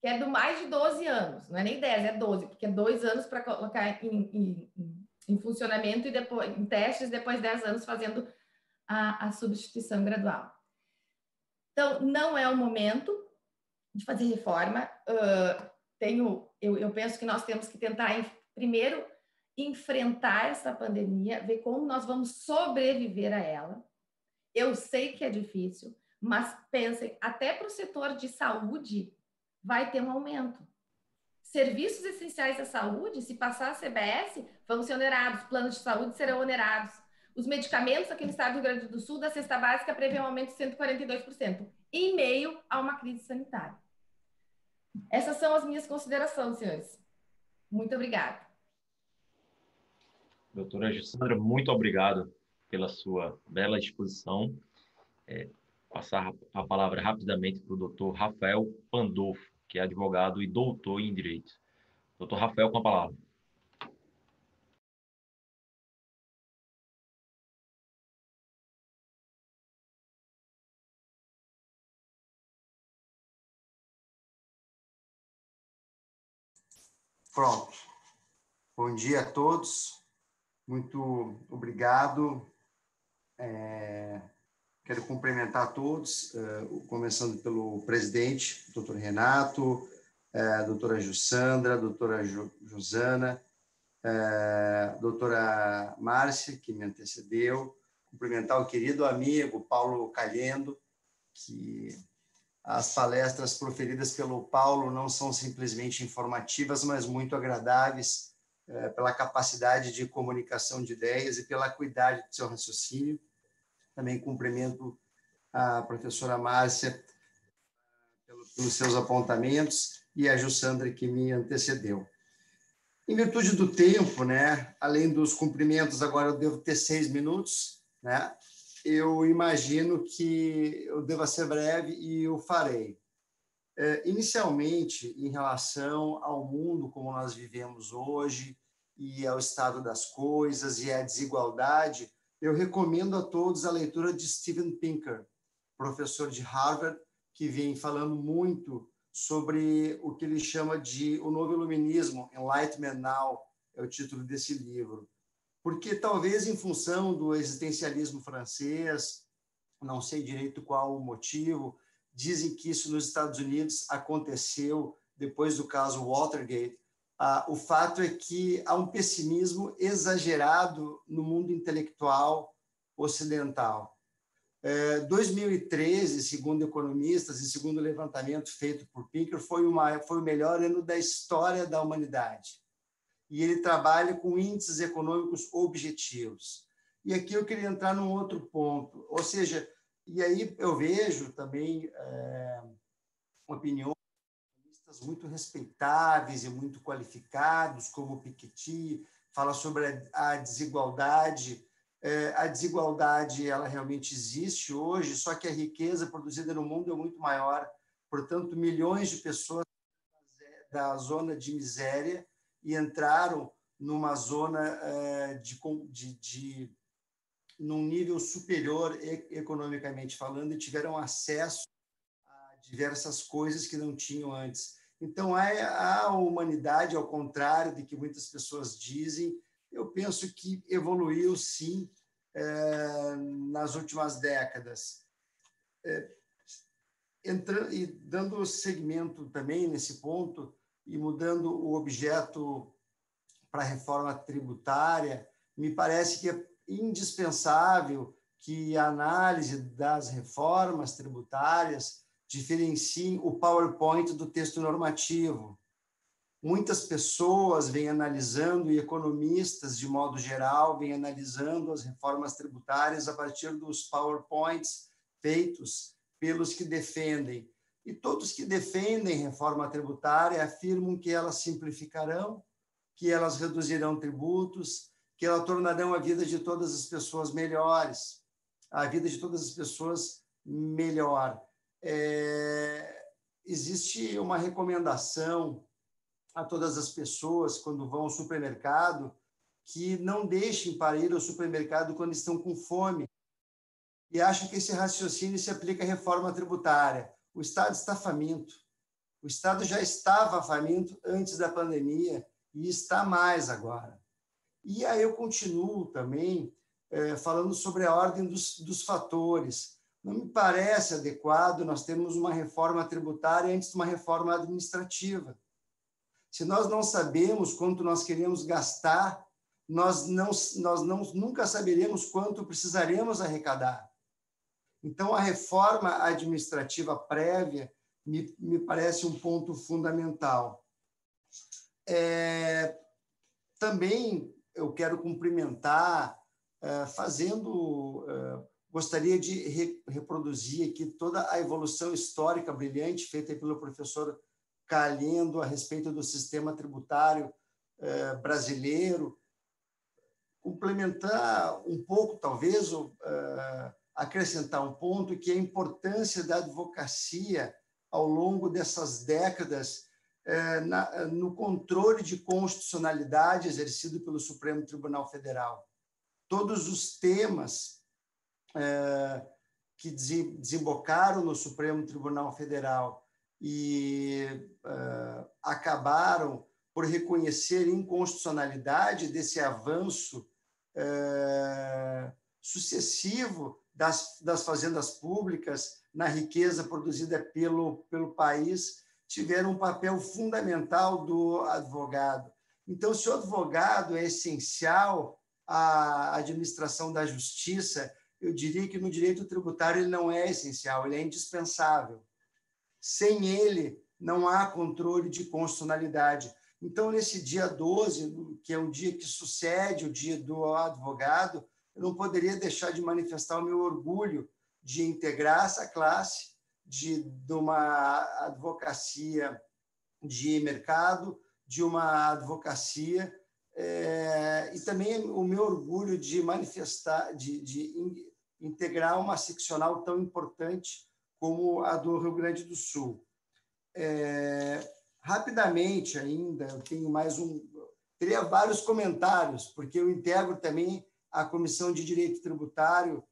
que é do mais de 12 anos, não é nem 10, é 12, porque é 2 anos para colocar em funcionamento e depois em testes, depois 10 anos fazendo a substituição gradual. Então, não é o momento de fazer reforma. Eu penso que nós temos que tentar, primeiro, enfrentar essa pandemia, ver como nós vamos sobreviver a ela. Eu sei que é difícil, mas pensem, até para o setor de saúde vai ter um aumento. Serviços essenciais à saúde, se passar a CBS, vão ser onerados, planos de saúde serão onerados. Os medicamentos aqui no estado do Rio Grande do Sul, da cesta básica, prevê um aumento de 142%, em meio a uma crise sanitária. Essas são as minhas considerações, senhores. Muito obrigada. Doutora Jussandra, muito obrigado pela sua bela exposição. Passar a palavra rapidamente para o doutor Rafael Pandolfo, que é advogado e doutor em Direito. Doutor Rafael, com a palavra. Pronto. Bom dia a todos. Muito obrigado. Quero cumprimentar a todos, começando pelo presidente, doutor Renato, doutora Jussandra, doutora Josana, doutora Márcia, que me antecedeu, cumprimentar o querido amigo Paulo Calhendo, que as palestras proferidas pelo Paulo não são simplesmente informativas, mas muito agradáveis, pela capacidade de comunicação de ideias e pela acuidade do seu raciocínio. Também cumprimento a professora Márcia pelos seus apontamentos e a Jussandra, que me antecedeu. Em virtude do tempo, né, além dos cumprimentos, agora eu devo ter 6 minutos, né, eu imagino que eu deva ser breve e o farei. Inicialmente, em relação ao mundo como nós vivemos hoje e ao estado das coisas e à desigualdade, eu recomendo a todos a leitura de Steven Pinker, professor de Harvard, que vem falando muito sobre o que ele chama de o novo iluminismo, Enlightenment Now, é o título desse livro. Porque talvez em função do existencialismo francês, não sei direito qual o motivo, dizem que isso nos Estados Unidos aconteceu depois do caso Watergate. O fato é que há um pessimismo exagerado no mundo intelectual ocidental. 2013, segundo economistas e segundo o levantamento feito por Pinker, foi o melhor ano da história da humanidade. E ele trabalha com índices econômicos objetivos. E aqui eu queria entrar num outro ponto, ou seja, e aí eu vejo também opiniões muito respeitáveis e muito qualificados, como Piketty, fala sobre a desigualdade. A desigualdade, ela realmente existe hoje, só que a riqueza produzida no mundo é muito maior. Portanto, milhões de pessoas da zona de miséria e entraram numa zona num nível superior economicamente falando e tiveram acesso a diversas coisas que não tinham antes. Então, a humanidade, ao contrário do que muitas pessoas dizem, eu penso que evoluiu, sim, nas últimas décadas. E dando segmento também nesse ponto e mudando o objeto para a reforma tributária, me parece que é indispensável que a análise das reformas tributárias diferencie o PowerPoint do texto normativo. Muitas pessoas vêm analisando, e economistas, de modo geral, vêm analisando as reformas tributárias a partir dos PowerPoints feitos pelos que defendem. E todos que defendem reforma tributária afirmam que elas simplificarão, que elas reduzirão tributos, que elas tornarão a vida de todas as pessoas melhores, a vida de todas as pessoas melhor. Existe uma recomendação a todas as pessoas, quando vão ao supermercado, que não deixem para ir ao supermercado quando estão com fome. E acho que esse raciocínio se aplica à reforma tributária. O Estado está faminto. O Estado já estava faminto antes da pandemia e está mais agora. E aí eu continuo também falando sobre a ordem dos fatores. Não me parece adequado nós termos uma reforma tributária antes de uma reforma administrativa. Se nós não sabemos quanto nós queremos gastar, nós nunca saberemos quanto precisaremos arrecadar. Então, a reforma administrativa prévia me parece um ponto fundamental. Também eu quero cumprimentar, gostaria de reproduzir aqui toda a evolução histórica brilhante feita pelo professor Calhendo a respeito do sistema tributário brasileiro, complementar um pouco, talvez, acrescentar um ponto, que é a importância da advocacia ao longo dessas décadas no controle de constitucionalidade exercido pelo Supremo Tribunal Federal. Todos os temas que desembocaram no Supremo Tribunal Federal e acabaram por reconhecer inconstitucionalidade desse avanço sucessivo das fazendas públicas na riqueza produzida pelo país, tiveram um papel fundamental do advogado. Então, se o advogado é essencial à administração da justiça, eu diria que no direito tributário ele não é essencial, ele é indispensável. Sem ele, não há controle de constitucionalidade. Então, nesse dia 12, que é o dia que sucede o dia do advogado, eu não poderia deixar de manifestar o meu orgulho de integrar essa classe, de uma advocacia de mercado, de uma advocacia, e também o meu orgulho de manifestar, de integrar uma seccional tão importante como a do Rio Grande do Sul. Rapidamente ainda, eu tenho teria vários comentários, porque eu integro também a Comissão de Direito Tributário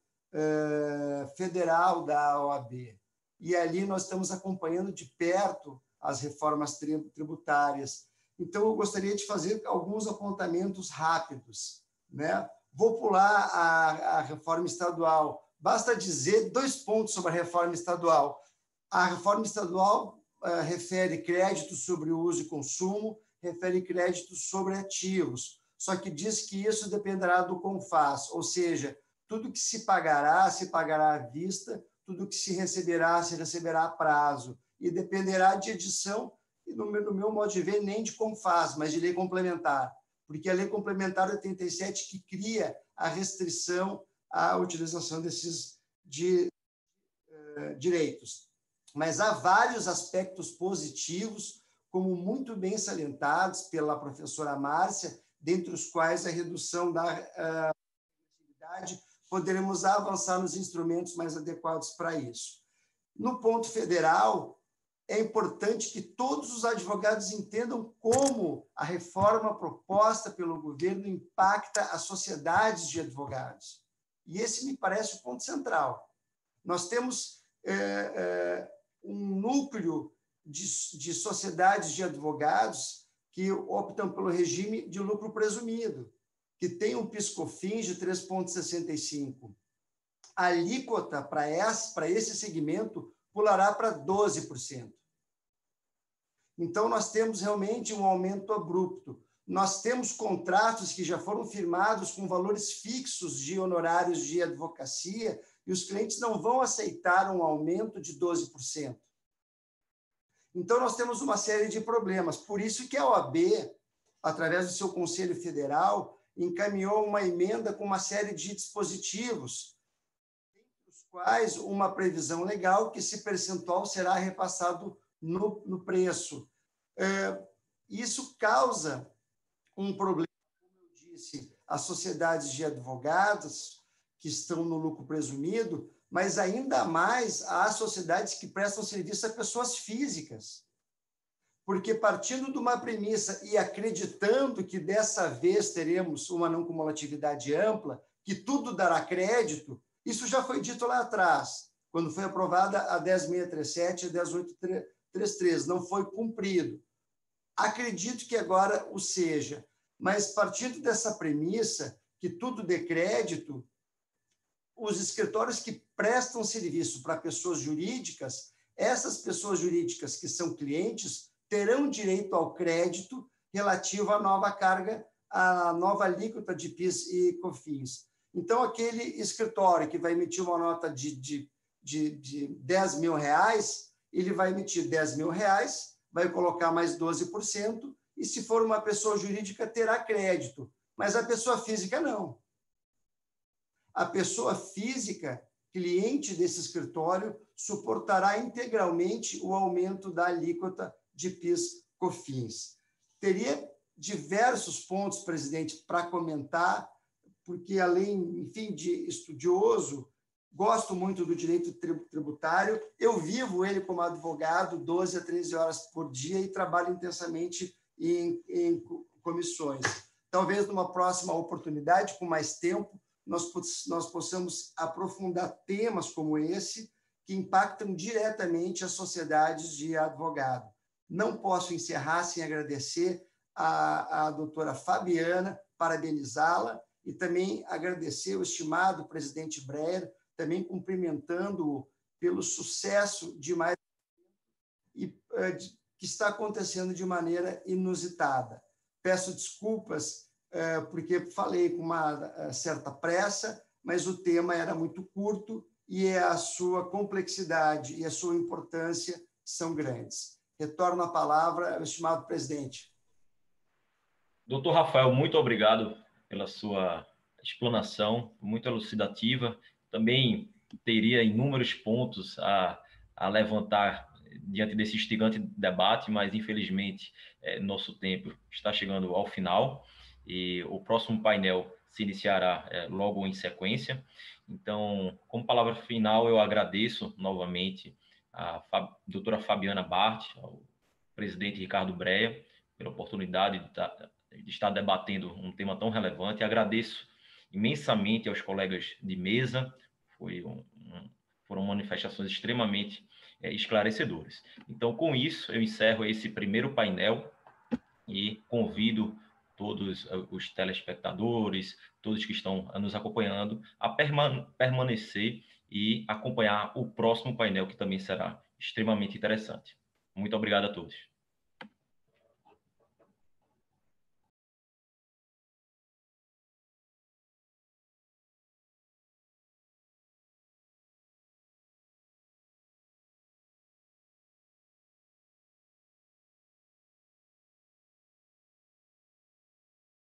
Federal da OAB. E ali nós estamos acompanhando de perto as reformas tributárias. Então, eu gostaria de fazer alguns apontamentos rápidos, né? Vou pular a reforma estadual. Basta dizer 2 pontos sobre a reforma estadual. A reforma estadual refere crédito sobre uso e consumo, refere crédito sobre ativos, só que diz que isso dependerá do CONFAS, ou seja, tudo que se pagará à vista, tudo que se receberá a prazo, e dependerá de edição, e no meu modo de ver, nem de CONFAS, mas de lei complementar, porque a lei complementar 87 que cria a restrição à utilização desses direitos. Mas há vários aspectos positivos, como muito bem salientados pela professora Márcia, dentre os quais a redução da atividade, poderemos avançar nos instrumentos mais adequados para isso. No ponto federal, é importante que todos os advogados entendam como a reforma proposta pelo governo impacta as sociedades de advogados. E esse me parece o ponto central. Nós temos um núcleo de sociedades de advogados que optam pelo regime de lucro presumido, que tem um PIS/COFINS de 3,65. A alíquota para esse segmento pulará para 12%. Então, nós temos realmente um aumento abrupto. Nós temos contratos que já foram firmados com valores fixos de honorários de advocacia e os clientes não vão aceitar um aumento de 12%. Então, nós temos uma série de problemas. Por isso que a OAB, através do seu Conselho Federal, encaminhou uma emenda com uma série de dispositivos, entre os quais uma previsão legal que esse percentual será repassado no preço. Isso causa um problema, como eu disse, às sociedades de advogados que estão no lucro presumido, mas ainda mais às sociedades que prestam serviço a pessoas físicas. Porque partindo de uma premissa e acreditando que dessa vez teremos uma não cumulatividade ampla, que tudo dará crédito, isso já foi dito lá atrás, quando foi aprovada a 10.637 e a 10.833, não foi cumprido. Acredito que agora o seja, mas partindo dessa premissa que tudo dê crédito, os escritórios que prestam serviço para pessoas jurídicas, essas pessoas jurídicas que são clientes terão direito ao crédito relativo à nova carga, à nova alíquota de PIS e COFINS. Então, aquele escritório que vai emitir uma nota de 10 mil reais, ele vai emitir 10 mil reais, vai colocar mais 12%, e se for uma pessoa jurídica, terá crédito, mas a pessoa física não. A pessoa física, cliente desse escritório, suportará integralmente o aumento da alíquota de PIS/COFINS. Teria diversos pontos, presidente, para comentar, porque além, enfim, de estudioso, gosto muito do direito tributário, eu vivo ele como advogado 12 a 13 horas por dia e trabalho intensamente em comissões. Talvez numa próxima oportunidade, com mais tempo, nós possamos aprofundar temas como esse, que impactam diretamente as sociedades de advogado. Não posso encerrar sem agradecer a doutora Fabiana, parabenizá-la e também agradecer o estimado presidente Breyer, também cumprimentando-o pelo sucesso de mais que está acontecendo de maneira inusitada. Peço desculpas porque falei com uma certa pressa, mas o tema era muito curto e a sua complexidade e a sua importância são grandes. Retorno a palavra ao estimado presidente. Doutor Rafael, muito obrigado pela sua explanação, muito elucidativa. Também teria inúmeros pontos a levantar diante desse instigante debate, mas infelizmente nosso tempo está chegando ao final e o próximo painel se iniciará logo em sequência. Então, como palavra final, eu agradeço novamente a doutora Fabiana Bart, ao presidente Ricardo Breia, pela oportunidade de estar debatendo um tema tão relevante. Agradeço imensamente aos colegas de mesa, foram manifestações extremamente esclarecedoras. Então, com isso, eu encerro esse primeiro painel e convido todos os telespectadores, todos que estão nos acompanhando, a permanecer e acompanhar o próximo painel, que também será extremamente interessante. Muito obrigado a todos.